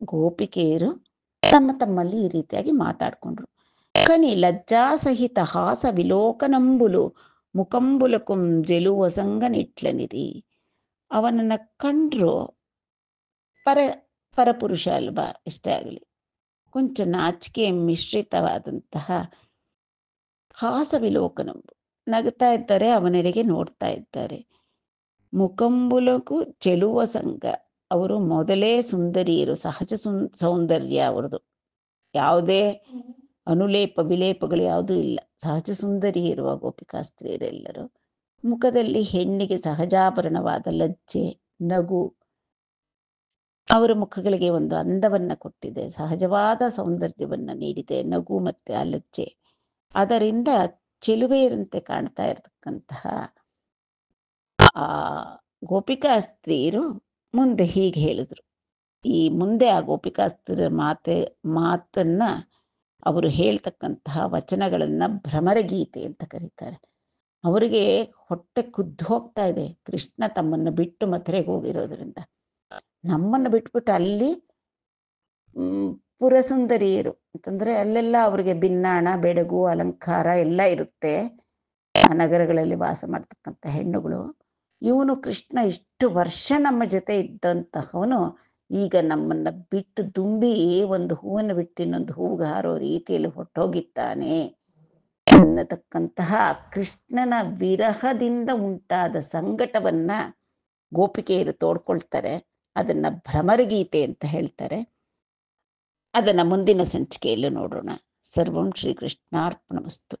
ಗೋಪಿಕೆಯರು ತಮ್ಮ ತಮ್ಮಲ್ಲಿ ಈ ರೀತಿಯಾಗಿ ಮಾತಾಡಿಕೊಂಡ್ರು. ಕನಿ ಲಜ್ಜಾಸಹಿತ ಹಾಸ ವಿಲೋಕನಂಬುಲು ಮುಖಂಬುಲಕುಂ ಜೆಲುವಸಂಗನಿಟ್ಲನಿರಿ. ಅವನನ್ನು ಕಂಡ್ರು, ಪರ ಪರಪುರುಷ ಅಲ್ವಾ, ಇಷ್ಟೇ ಆಗಲಿ, ಕೊಂಚ ನಾಚಿಕೆ ಮಿಶ್ರಿತವಾದಂತಹ ಹಾಸ ವಿಲೋಕನಂಬು, ನಗ್ತಾ ಇದ್ದಾರೆ, ಅವನೆಡೆಗೆ ನೋಡ್ತಾ ಇದ್ದಾರೆ. ಮುಖಂಬುಲಕು ಚೆಲುವ ಸಂಗ, ಅವರು ಮೊದಲೇ ಸುಂದರಿಯರು, ಸಹಜ ಸೌಂದರ್ಯ ಅವ್ರದ್ದು, ಯಾವುದೇ ಅನುಲೇಪ ವಿಲೇಪಗಳು ಯಾವುದೂ ಇಲ್ಲ, ಸಹಜ ಸುಂದರಿಯರು ಆ ಗೋಪಿಕಾಸ್ತ್ರೀಯರೆಲ್ಲರೂ. ಮುಖದಲ್ಲಿ ಹೆಣ್ಣಿಗೆ ಸಹಜಾಭರಣವಾದ ಲಜ್ಜೆ, ನಗು ಅವರ ಮುಖಗಳಿಗೆ ಒಂದು ಅಂದವನ್ನು ಕೊಟ್ಟಿದೆ, ಸಹಜವಾದ ಸೌಂದರ್ಯವನ್ನು ನೀಡಿದೆ ನಗು ಮತ್ತು ಆ ಲಜ್ಜೆ. ಅದರಿಂದ ಚೆಲುವೆಯರಂತೆ ಕಾಣ್ತಾ ಇರತಕ್ಕಂತಹ ಆ ಗೋಪಿಕಾಸ್ತ್ರೀಯರು ಮುಂದೆ ಹೀಗೆ ಹೇಳಿದ್ರು. ಈ ಮುಂದೆ ಆ ಗೋಪಿಕಾಸ್ತ್ರೀಯರ ಮಾತನ್ನು ಅವರು ಹೇಳ್ತಕ್ಕಂತಹ ವಚನಗಳನ್ನು ಭ್ರಮರಗೀತೆ ಅಂತ ಕರೀತಾರೆ. ಅವರಿಗೆ ಹೊಟ್ಟೆ ಕುದ್ದು ಹೋಗ್ತಾ ಇದೆ, ಕೃಷ್ಣ ತಮ್ಮನ್ನು ಬಿಟ್ಟು ಮಥುರೆಗೆ ಹೋಗಿರೋದ್ರಿಂದ. ನಮ್ಮನ್ನು ಬಿಟ್ಬಿಟ್ಟು ಅಲ್ಲಿ ಪುರಸುಂದರಿಯರು ಅಂತಂದರೆ ಅಲ್ಲೆಲ್ಲ ಅವರಿಗೆ ಭಿನ್ನಾಣ, ಬೆಡಗು, ಅಲಂಕಾರ ಎಲ್ಲ ಇರುತ್ತೆ, ಆ ನಗರಗಳಲ್ಲಿ ವಾಸ ಮಾಡ್ತಕ್ಕಂಥ ಹೆಣ್ಣುಗಳು. ಇವನು ಕೃಷ್ಣ ಇಷ್ಟು ವರ್ಷ ನಮ್ಮ ಜೊತೆ ಇದ್ದಂತಹವನು ಈಗ ನಮ್ಮನ್ನು ಬಿಟ್ಟು ದುಂಬಿ ಒಂದು ಹೂವನ್ನು ಬಿಟ್ಟು ಇನ್ನೊಂದು ಹೂವಿಗೆ ಹಾರೋ ರೀತಿಯಲ್ಲಿ ಹೊರಟೋಗಿದ್ದಾನೆ ಅನ್ನತಕ್ಕಂತಹ ಕೃಷ್ಣನ ವಿರಹದಿಂದ ಉಂಟಾದ ಸಂಕಟವನ್ನ ಗೋಪಿಕೆಯರು ತೋಡ್ಕೊಳ್ತಾರೆ. ಅದನ್ನ ಭ್ರಮರಗೀತೆ ಅಂತ ಹೇಳ್ತಾರೆ. ಅದನ್ನ ಮುಂದಿನ ಸಂಚಿಕೆಯಲ್ಲಿ ನೋಡೋಣ. ಸರ್ವಂ ಶ್ರೀಕೃಷ್ಣಾರ್ಪಣಮಸ್ತು.